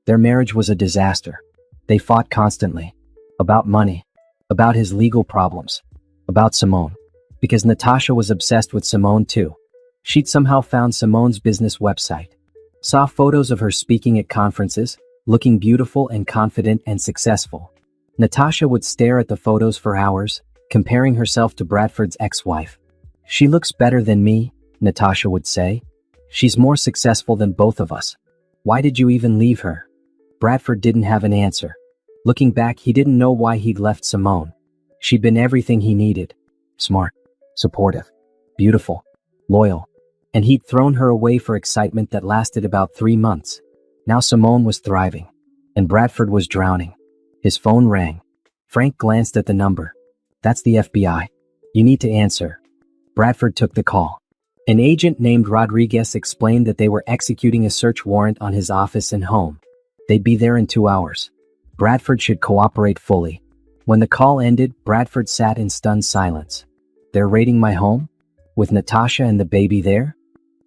Their marriage was a disaster. They fought constantly. About money. About his legal problems. About Simone. Because Natasha was obsessed with Simone too. She'd somehow found Simone's business website. Saw photos of her speaking at conferences, looking beautiful and confident and successful. Natasha would stare at the photos for hours, comparing herself to Bradford's ex-wife. She looks better than me, Natasha would say. She's more successful than both of us. Why did you even leave her? Bradford didn't have an answer. Looking back, he didn't know why he'd left Simone. She'd been everything he needed. Smart. supportive, beautiful, loyal. And he'd thrown her away for excitement that lasted about 3 months. Now Simone was thriving, and Bradford was drowning. His phone rang. Frank glanced at the number. That's the FBI. You need to answer. Bradford took the call. An agent named Rodriguez explained that they were executing a search warrant on his office and home. They'd be there in 2 hours. Bradford should cooperate fully. When the call ended, Bradford sat in stunned silence. They're raiding my home? With Natasha and the baby there?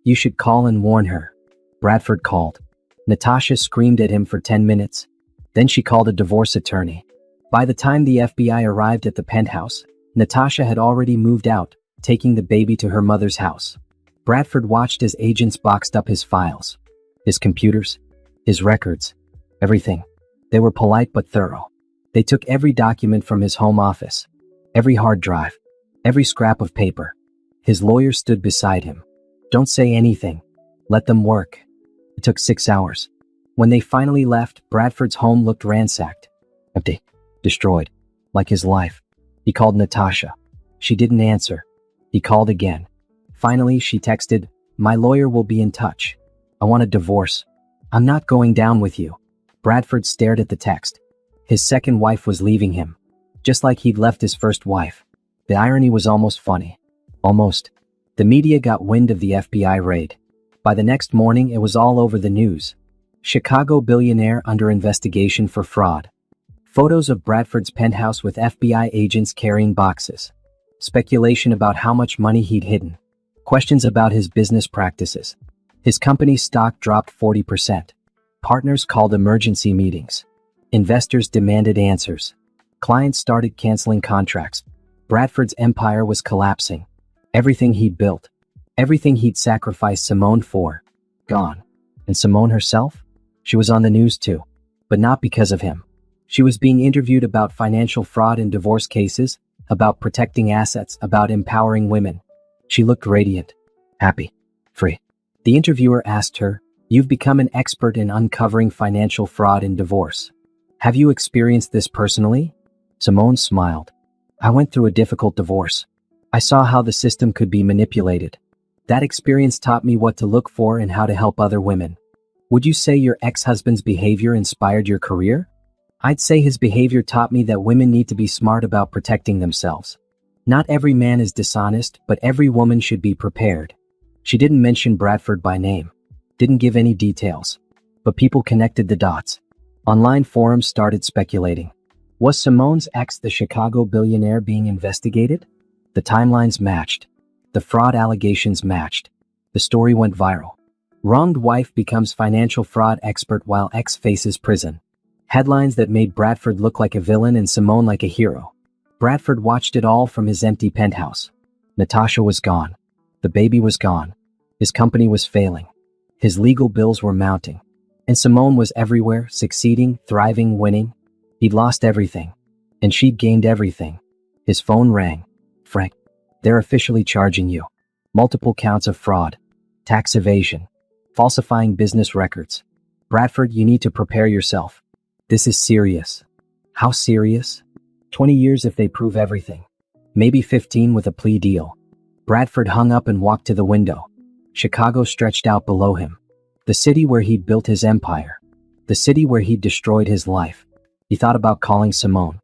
You should call and warn her. Bradford called. Natasha screamed at him for 10 minutes. Then she called a divorce attorney. By the time the FBI arrived at the penthouse, Natasha had already moved out, taking the baby to her mother's house. Bradford watched as agents boxed up his files, his computers, his records, everything. They were polite but thorough. They took every document from his home office, every hard drive, every scrap of paper. His lawyer stood beside him. Don't say anything. Let them work. It took 6 hours. When they finally left, Bradford's home looked ransacked. Empty. Destroyed. Like his life. He called Natasha. She didn't answer. He called again. Finally, she texted, "My lawyer will be in touch. I want a divorce. I'm not going down with you." Bradford stared at the text. His second wife was leaving him, just like he'd left his first wife. The irony was almost funny. Almost. The media got wind of the FBI raid. By the next morning, it was all over the news. Chicago billionaire under investigation for fraud. Photos of Bradford's penthouse with FBI agents carrying boxes. Speculation about how much money he'd hidden. Questions about his business practices. His company's stock dropped 40%. Partners called emergency meetings. Investors demanded answers. Clients started canceling contracts. Bradford's empire was collapsing. Everything he'd built, everything he'd sacrificed Simone for, gone. And Simone herself? She was on the news too. But not because of him. She was being interviewed about financial fraud in divorce cases, about protecting assets, about empowering women. She looked radiant, happy, free. The interviewer asked her, "You've become an expert in uncovering financial fraud in divorce. Have you experienced this personally?" Simone smiled. "I went through a difficult divorce. I saw how the system could be manipulated. That experience taught me what to look for and how to help other women." Would you say your ex-husband's behavior inspired your career? I'd say his behavior taught me that women need to be smart about protecting themselves. Not every man is dishonest, but every woman should be prepared. She didn't mention Bradford by name, didn't give any details, but people connected the dots. Online forums started speculating. Was Simone's ex, the Chicago billionaire, being investigated? The timelines matched. The fraud allegations matched. The story went viral. Wronged wife becomes financial fraud expert while ex faces prison. Headlines that made Bradford look like a villain and Simone like a hero. Bradford watched it all from his empty penthouse. Natasha was gone. The baby was gone. His company was failing. His legal bills were mounting. And Simone was everywhere, succeeding, thriving, winning. He'd lost everything. And she'd gained everything. His phone rang. "Frank, they're officially charging you. Multiple counts of fraud, tax evasion, falsifying business records. Bradford, you need to prepare yourself. This is serious." How serious? 20 years if they prove everything. Maybe 15 with a plea deal. Bradford hung up and walked to the window. Chicago stretched out below him. The city where he'd built his empire. The city where he'd destroyed his life. He thought about calling Simone,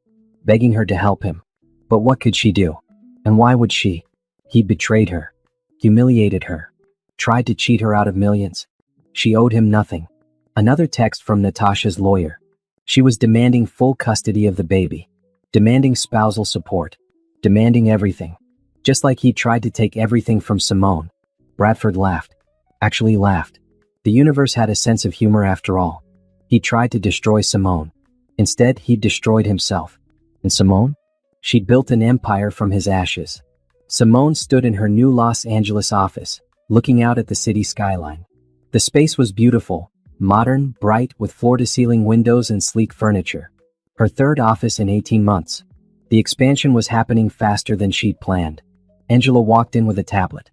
begging her to help him. But what could she do? And why would she? He'd betrayed her, humiliated her, tried to cheat her out of millions. She owed him nothing. Another text from Natasha's lawyer. She was demanding full custody of the baby, demanding spousal support, demanding everything. Just like he tried to take everything from Simone. Bradford laughed. Actually laughed. The universe had a sense of humor after all. He tried to destroy Simone. Instead, he destroyed himself. And Simone? She'd built an empire from his ashes. Simone stood in her new Los Angeles office, looking out at the city skyline. The space was beautiful, modern, bright, with floor-to-ceiling windows and sleek furniture. Her third office in 18 months. The expansion was happening faster than she'd planned. Angela walked in with a tablet.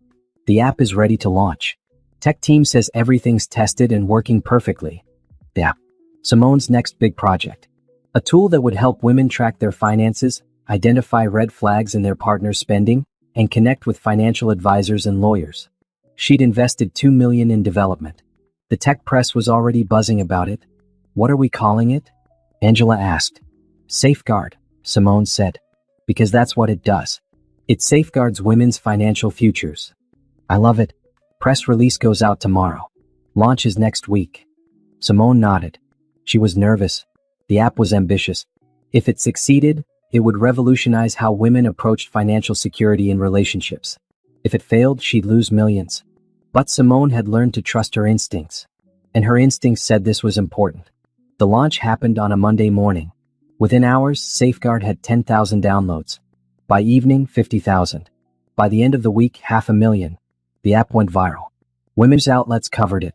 "The app is ready to launch. Tech team says everything's tested and working perfectly." The app. Simone's next big project. A tool that would help women track their finances, identify red flags in their partner's spending, and connect with financial advisors and lawyers. She'd invested $2 million in development. The tech press was already buzzing about it. What are we calling it? Angela asked. Safeguard, Simone said. Because that's what it does. It safeguards women's financial futures. I love it. Press release goes out tomorrow. Launch is next week. Simone nodded. She was nervous. The app was ambitious. If it succeeded, it would revolutionize how women approached financial security in relationships. If it failed, she'd lose millions. But Simone had learned to trust her instincts. And her instincts said this was important. The launch happened on a Monday morning. Within hours, Safeguard had 10,000 downloads. By evening, 50,000. By the end of the week, 500,000. The app went viral. Women's outlets covered it.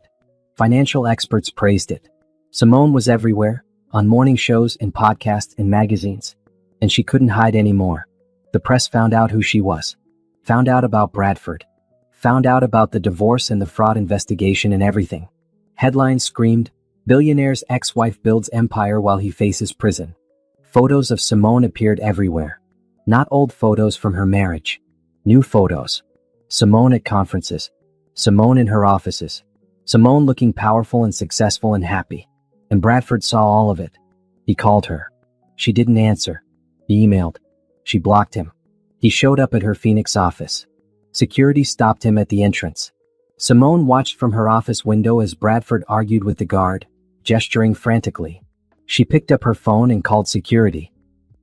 Financial experts praised it. Simone was everywhere, on morning shows, in podcasts, in magazines. And she couldn't hide anymore. The press found out who she was. Found out about Bradford. Found out about the divorce and the fraud investigation and everything. Headlines screamed, "Billionaire's ex-wife builds empire while he faces prison." Photos of Simone appeared everywhere. Not old photos from her marriage. New photos. Simone at conferences. Simone in her offices. Simone looking powerful and successful and happy. And Bradford saw all of it. He called her. She didn't answer. He emailed. She blocked him. He showed up at her Phoenix office. Security stopped him at the entrance. Simone watched from her office window as Bradford argued with the guard, gesturing frantically. She picked up her phone and called security.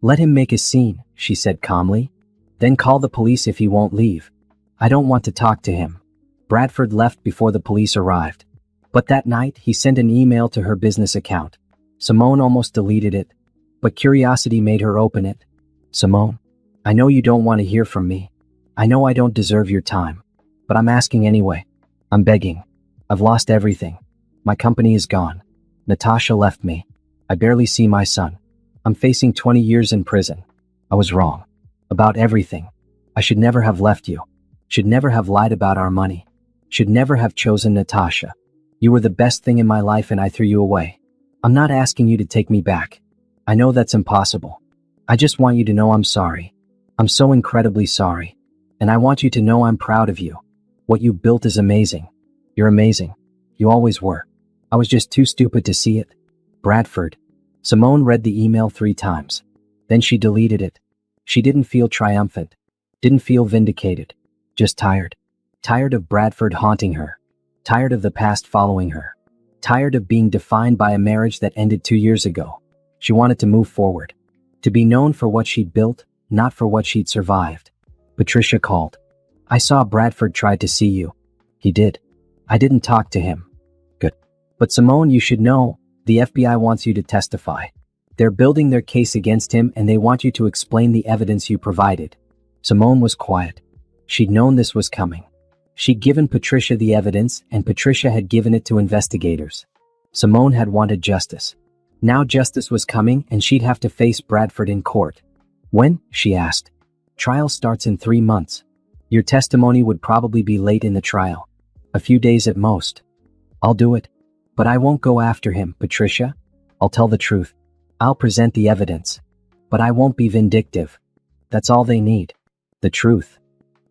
"Let him make a scene," she said calmly. "Then call the police if he won't leave. I don't want to talk to him." Bradford left before the police arrived. But that night, he sent an email to her business account. Simone almost deleted it, but curiosity made her open it. "Simone, I know you don't want to hear from me. I know I don't deserve your time. But I'm asking anyway. I'm begging. I've lost everything. My company is gone. Natasha left me. I barely see my son. I'm facing 20 years in prison. I was wrong. About everything. I should never have left you. Should never have lied about our money. Should never have chosen Natasha. You were the best thing in my life and I threw you away. I'm not asking you to take me back. I know that's impossible. I just want you to know I'm sorry. I'm so incredibly sorry. And I want you to know I'm proud of you. What you built is amazing. You're amazing. You always were. I was just too stupid to see it." Bradford. Simone read the email 3 times. Then she deleted it. She didn't feel triumphant. Didn't feel vindicated. Just tired. Tired of Bradford haunting her. Tired of the past following her. Tired of being defined by a marriage that ended 2 years ago. She wanted to move forward. To be known for what she'd built, not for what she'd survived. Patricia called. "I saw Bradford tried to see you." "He did. I didn't talk to him." "Good. But Simone, you should know, the FBI wants you to testify. They're building their case against him and they want you to explain the evidence you provided." Simone was quiet. She'd known this was coming. She'd given Patricia the evidence and Patricia had given it to investigators. Simone had wanted justice. Now justice was coming and she'd have to face Bradford in court. "When?" she asked. "Trial starts in 3 months. Your testimony would probably be late in the trial. A few days at most." "I'll do it. But I won't go after him, Patricia. I'll tell the truth. I'll present the evidence. But I won't be vindictive. That's all they need. The truth."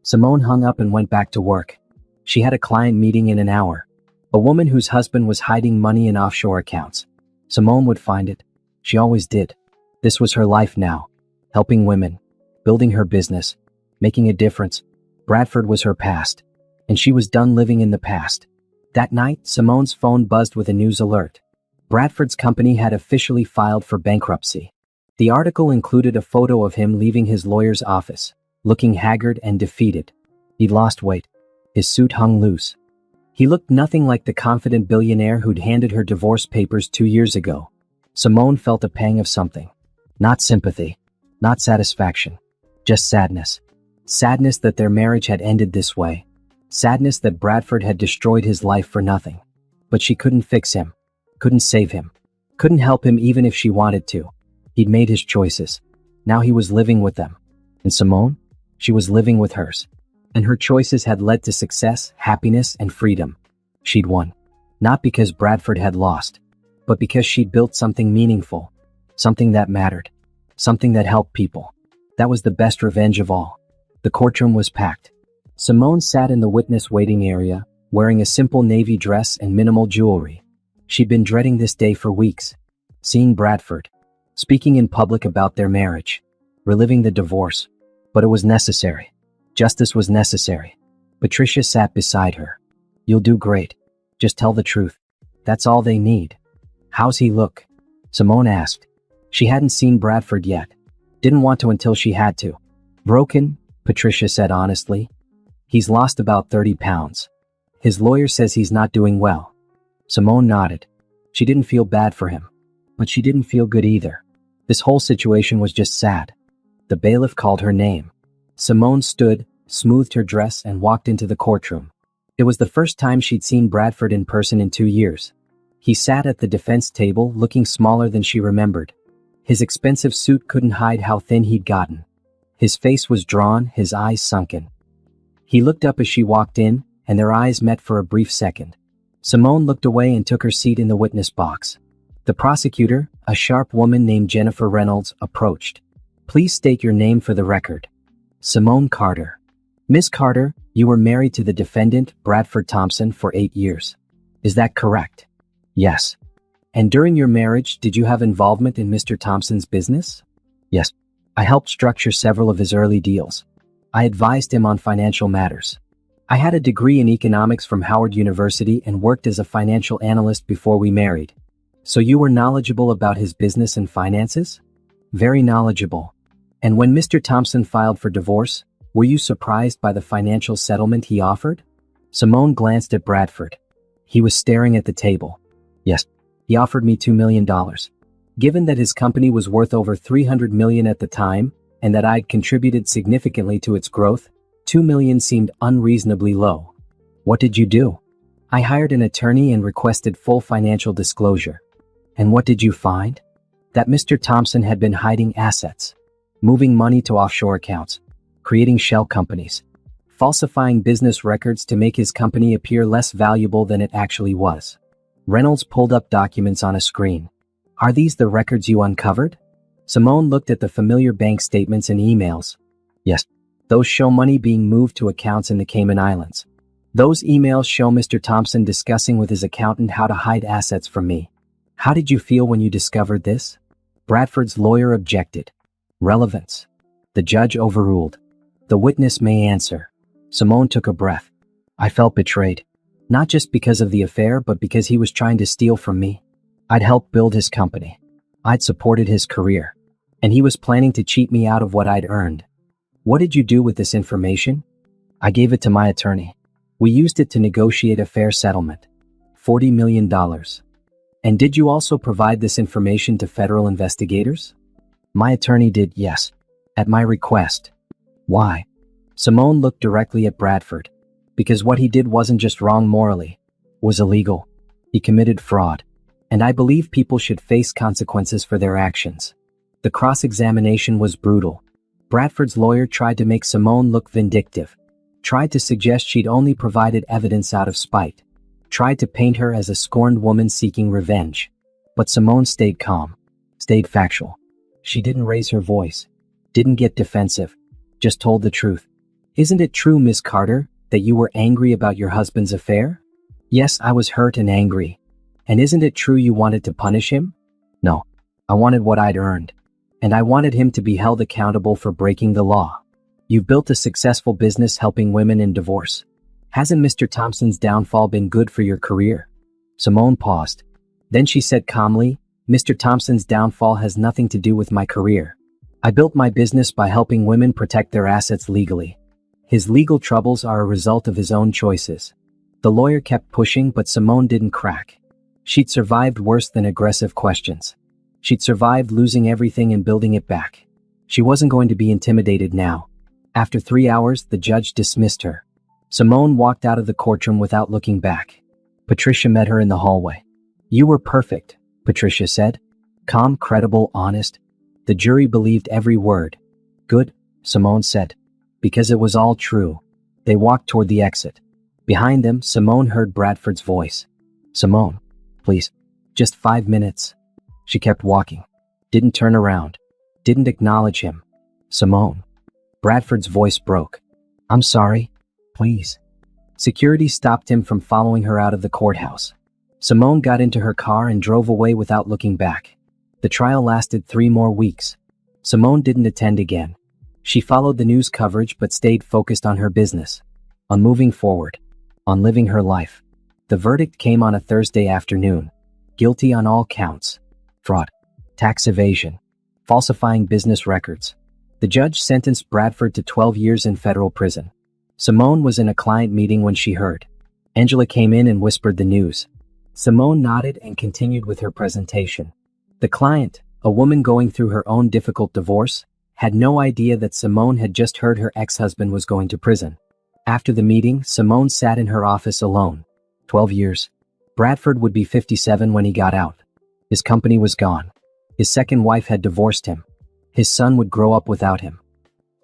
Simone hung up and went back to work. She had a client meeting in an hour. A woman whose husband was hiding money in offshore accounts. Simone would find it. She always did. This was her life now. Helping women. Building her business. Making a difference. Bradford was her past. And she was done living in the past. That night, Simone's phone buzzed with a news alert. Bradford's company had officially filed for bankruptcy. The article included a photo of him leaving his lawyer's office, looking haggard and defeated. He'd lost weight. His suit hung loose. He looked nothing like the confident billionaire who'd handed her divorce papers 2 years ago. Simone felt a pang of something. Not sympathy. Not satisfaction. Just sadness. Sadness that their marriage had ended this way. Sadness that Bradford had destroyed his life for nothing. But she couldn't fix him. Couldn't save him. Couldn't help him even if she wanted to. He'd made his choices. Now he was living with them. And Simone? She was living with hers. And her choices had led to success, happiness, and freedom. She'd won. Not because Bradford had lost, but because she'd built something meaningful. Something that mattered. Something that helped people. That was the best revenge of all. The courtroom was packed. Simone sat in the witness waiting area, wearing a simple navy dress and minimal jewelry. She'd been dreading this day for weeks. Seeing Bradford, speaking in public about their marriage, reliving the divorce. But it was necessary. Justice was necessary. Patricia sat beside her. You'll do great. Just tell the truth. That's all they need. How's he look? Simone asked. She hadn't seen Bradford yet. Didn't want to until she had to. Broken, Patricia said honestly. He's lost about 30 pounds. His lawyer says he's not doing well. Simone nodded. She didn't feel bad for him. But she didn't feel good either. This whole situation was just sad. The bailiff called her name. Simone stood, smoothed her dress, and walked into the courtroom. It was the first time she'd seen Bradford in person in 2 years. He sat at the defense table, looking smaller than she remembered. His expensive suit couldn't hide how thin he'd gotten. His face was drawn, his eyes sunken. He looked up as she walked in, and their eyes met for a brief second. Simone looked away and took her seat in the witness box. The prosecutor, a sharp woman named Jennifer Reynolds, approached. Please state your name for the record. Simone Carter. Miss Carter, you were married to the defendant, Bradford Thompson, for 8 years. Is that correct? Yes. And during your marriage, did you have involvement in Mr. Thompson's business? Yes. I helped structure several of his early deals. I advised him on financial matters. I had a degree in economics from Howard University and worked as a financial analyst before we married. So you were knowledgeable about his business and finances? Very knowledgeable. And when Mr. Thompson filed for divorce, were you surprised by the financial settlement he offered? Simone glanced at Bradford. He was staring at the table. Yes, he offered me $2 million. Given that his company was worth over $300 million at the time, and that I'd contributed significantly to its growth, $2 million seemed unreasonably low. What did you do? I hired an attorney and requested full financial disclosure. And what did you find? That Mr. Thompson had been hiding assets, moving money to offshore accounts, creating shell companies, falsifying business records to make his company appear less valuable than it actually was. Reynolds pulled up documents on a screen. Are these the records you uncovered? Simone looked at the familiar bank statements and emails. Yes, those show money being moved to accounts in the Cayman Islands. Those emails show Mr. Thompson discussing with his accountant how to hide assets from me. How did you feel when you discovered this? Bradford's lawyer objected. Relevance. The judge overruled. The witness may answer. Simone took a breath. I felt betrayed. Not just because of the affair, but because he was trying to steal from me. I'd helped build his company. I'd supported his career. And he was planning to cheat me out of what I'd earned. What did you do with this information? I gave it to my attorney. We used it to negotiate a fair settlement. $40 million. And did you also provide this information to federal investigators? My attorney did, yes. At my request. Why? Simone looked directly at Bradford. Because what he did wasn't just wrong morally. It was illegal. He committed fraud. And I believe people should face consequences for their actions. The cross-examination was brutal. Bradford's lawyer tried to make Simone look vindictive. Tried to suggest she'd only provided evidence out of spite. Tried to paint her as a scorned woman seeking revenge. But Simone stayed calm. Stayed factual. She didn't raise her voice. Didn't get defensive. Just told the truth. Isn't it true, Miss Carter, that you were angry about your husband's affair? Yes, I was hurt and angry. And isn't it true you wanted to punish him? No. I wanted what I'd earned. And I wanted him to be held accountable for breaking the law. You've built a successful business helping women in divorce. Hasn't Mr. Thompson's downfall been good for your career? Simone paused. Then she said calmly, Mr. Thompson's downfall has nothing to do with my career. I built my business by helping women protect their assets legally. His legal troubles are a result of his own choices. The lawyer kept pushing, but Simone didn't crack. She'd survived worse than aggressive questions. She'd survived losing everything and building it back. She wasn't going to be intimidated now. After 3 hours, the judge dismissed her. Simone walked out of the courtroom without looking back. Patricia met her in the hallway. You were perfect, Patricia said. Calm, credible, honest. The jury believed every word. Good, Simone said. Because it was all true. They walked toward the exit. Behind them, Simone heard Bradford's voice. Simone, please, just 5 minutes. She kept walking. Didn't turn around. Didn't acknowledge him. Simone. Bradford's voice broke. I'm sorry. Please. Security stopped him from following her out of the courthouse. Simone got into her car and drove away without looking back. The trial lasted 3 more weeks. Simone didn't attend again. She followed the news coverage but stayed focused on her business, on moving forward, on living her life. The verdict came on a Thursday afternoon. Guilty on all counts. Fraud, tax evasion, falsifying business records. The judge sentenced Bradford to 12 years in federal prison. Simone was in a client meeting when she heard. Angela came in and whispered the news. Simone nodded and continued with her presentation. The client, a woman going through her own difficult divorce, had no idea that Simone had just heard her ex-husband was going to prison. After the meeting, Simone sat in her office alone. 12 years. Bradford would be 57 when he got out. His company was gone. His second wife had divorced him. His son would grow up without him.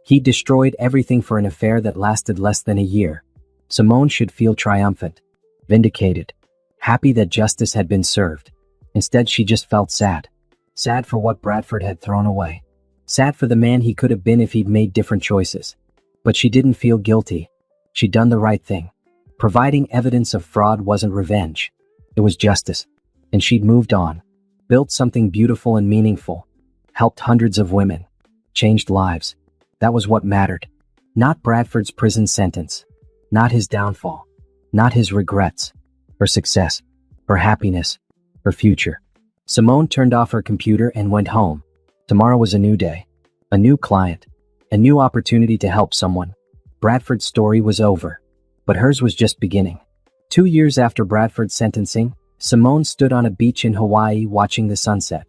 He destroyed everything for an affair that lasted less than a year. Simone should feel triumphant, vindicated, happy that justice had been served. Instead, she just felt sad. Sad for what Bradford had thrown away. Sad for the man he could have been if he'd made different choices. But she didn't feel guilty. She'd done the right thing. Providing evidence of fraud wasn't revenge. It was justice. And she'd moved on. Built something beautiful and meaningful. Helped hundreds of women. Changed lives. That was what mattered. Not Bradford's prison sentence. Not his downfall. Not his regrets. Her success. Her happiness. Her future. Simone turned off her computer and went home. Tomorrow was a new day. A new client. A new opportunity to help someone. Bradford's story was over. But hers was just beginning. 2 years after Bradford's sentencing, Simone stood on a beach in Hawaii watching the sunset.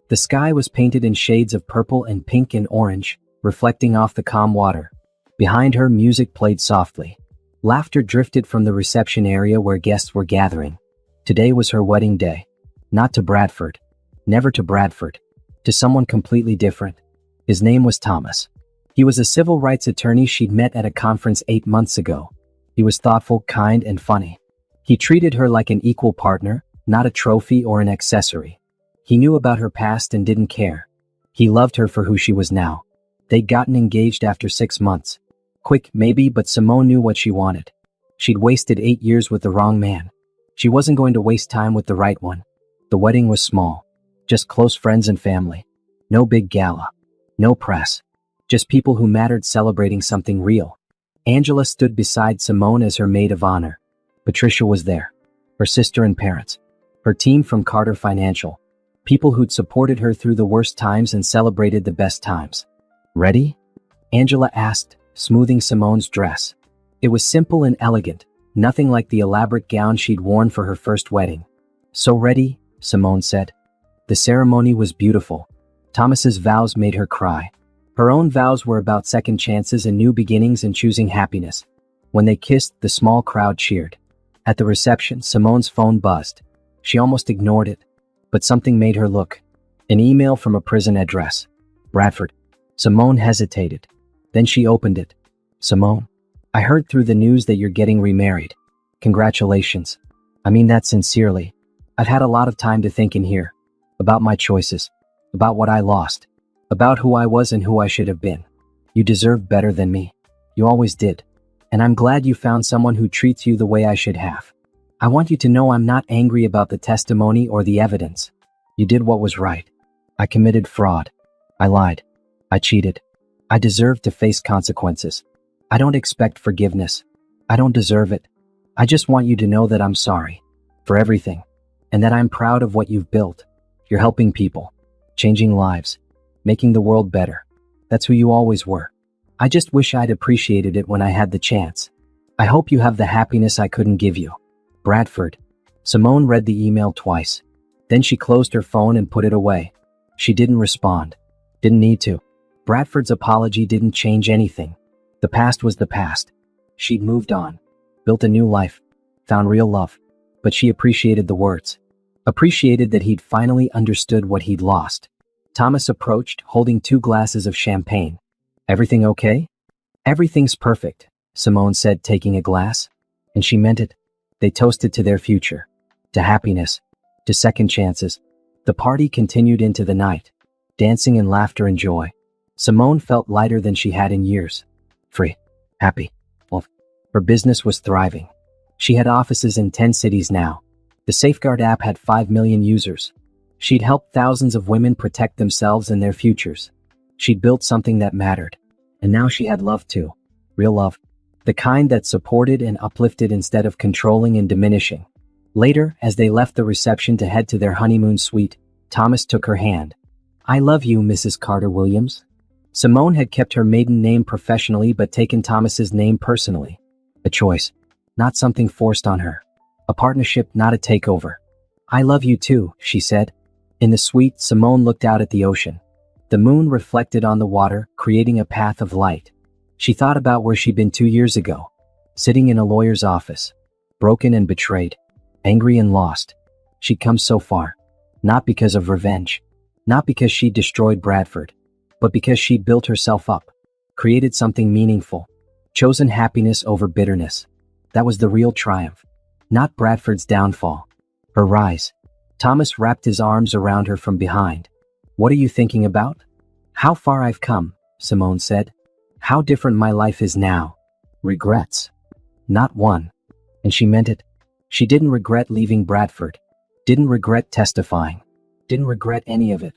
The sky was painted in shades of purple and pink and orange, reflecting off the calm water. Behind her, music played softly. Laughter drifted from the reception area where guests were gathering. Today was her wedding day. Not to Bradford. Never to Bradford. To someone completely different. His name was Thomas. He was a civil rights attorney she'd met at a conference 8 months ago. He was thoughtful, kind, and funny. He treated her like an equal partner, not a trophy or an accessory. He knew about her past and didn't care. He loved her for who she was now. They'd gotten engaged after 6 months. Quick, maybe, but Simone knew what she wanted. She'd wasted 8 years with the wrong man. She wasn't going to waste time with the right one. The wedding was small. Just close friends and family. No big gala. No press. Just people who mattered celebrating something real. Angela stood beside Simone as her maid of honor. Patricia was there. Her sister and parents. Her team from Carter Financial. People who'd supported her through the worst times and celebrated the best times. Ready? Angela asked, smoothing Simone's dress. It was simple and elegant, nothing like the elaborate gown she'd worn for her first wedding. So ready, Simone said. The ceremony was beautiful. Thomas's vows made her cry. Her own vows were about second chances and new beginnings and choosing happiness. When they kissed, the small crowd cheered. At the reception, Simone's phone buzzed. She almost ignored it, but something made her look. An email from a prison address. Bradford. Simone hesitated. Then she opened it. Simone, I heard through the news that you're getting remarried. Congratulations. I mean that sincerely. I've had a lot of time to think in here. About my choices. About what I lost. About who I was and who I should have been. You deserve better than me. You always did. And I'm glad you found someone who treats you the way I should have. I want you to know I'm not angry about the testimony or the evidence. You did what was right. I committed fraud. I lied. I cheated. I deserve to face consequences. I don't expect forgiveness. I don't deserve it. I just want you to know that I'm sorry. For everything. And that I'm proud of what you've built. You're helping people. Changing lives. Making the world better. That's who you always were. I just wish I'd appreciated it when I had the chance. I hope you have the happiness I couldn't give you. Bradford. Simone read the email twice. Then she closed her phone and put it away. She didn't respond. Didn't need to. Bradford's apology didn't change anything. The past was the past. She'd moved on. Built a new life. Found real love. But she appreciated the words. Appreciated that he'd finally understood what he'd lost. Thomas approached, holding 2 glasses of champagne. Everything okay? Everything's perfect, Simone said, taking a glass. And she meant it. They toasted to their future. To happiness. To second chances. The party continued into the night. Dancing and laughter and joy. Simone felt lighter than she had in years. Free. Happy. Well, her business was thriving. She had offices in 10 cities now. The Safeguard app had 5 million users. She'd helped thousands of women protect themselves and their futures. She'd built something that mattered. And now she had love too. Real love. The kind that supported and uplifted instead of controlling and diminishing. Later, as they left the reception to head to their honeymoon suite, Thomas took her hand. I love you, Mrs. Carter Williams. Simone had kept her maiden name professionally but taken Thomas's name personally. A choice, not something forced on her. A partnership, not a takeover. I love you too, she said. In the suite, Simone looked out at the ocean. The moon reflected on the water, creating a path of light. She thought about where she'd been 2 years ago, sitting in a lawyer's office, broken and betrayed, angry and lost. She'd come so far, not because of revenge, not because she destroyed Bradford, but because she built herself up, created something meaningful, chosen happiness over bitterness. That was the real triumph, not Bradford's downfall, her rise. Thomas wrapped his arms around her from behind. What are you thinking about? How far I've come, Simone said. How different my life is now. Regrets. Not one. And she meant it. She didn't regret leaving Bradford. Didn't regret testifying. Didn't regret any of it.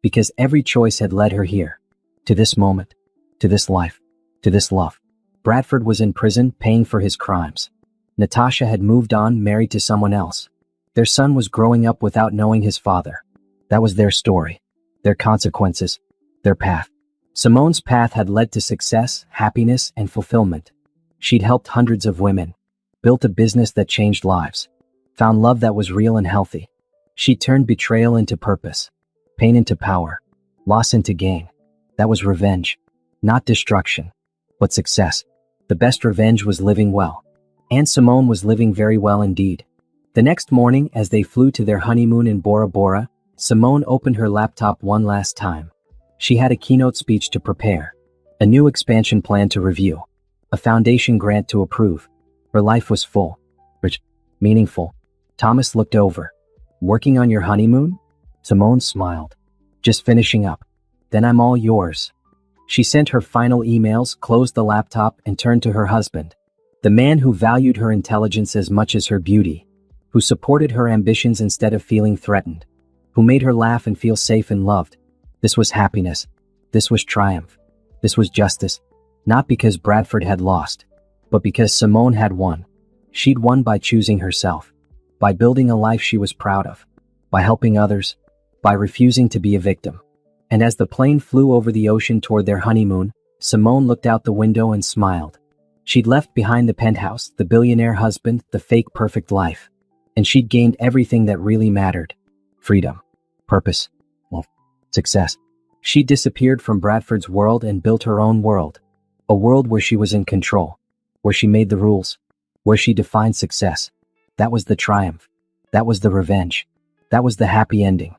Because every choice had led her here. To this moment. To this life. To this love. Bradford was in prison, paying for his crimes. Natasha had moved on, married to someone else. Their son was growing up without knowing his father. That was their story. Their consequences. Their path. Simone's path had led to success, happiness, and fulfillment. She'd helped hundreds of women, built a business that changed lives, found love that was real and healthy. She turned betrayal into purpose, pain into power, loss into gain. That was revenge, not destruction, but success. The best revenge was living well. And Simone was living very well indeed. The next morning, as they flew to their honeymoon in Bora Bora, Simone opened her laptop one last time. She had a keynote speech to prepare, a new expansion plan to review, a foundation grant to approve. Her life was full, rich, meaningful. Thomas looked over. Working on your honeymoon? Simone smiled. Just finishing up. Then I'm all yours. She sent her final emails, closed the laptop, and turned to her husband, the man who valued her intelligence as much as her beauty, who supported her ambitions instead of feeling threatened, who made her laugh and feel safe and loved. This was happiness. This was triumph. This was justice. Not because Bradford had lost, but because Simone had won. She'd won by choosing herself, by building a life she was proud of, by helping others, by refusing to be a victim. And as the plane flew over the ocean toward their honeymoon, Simone looked out the window and smiled. She'd left behind the penthouse, the billionaire husband, the fake perfect life. And she'd gained everything that really mattered. Freedom. Purpose. Love. Success. She disappeared from Bradford's world and built her own world. A world where she was in control. Where she made the rules. Where she defined success. That was the triumph. That was the revenge. That was the happy ending.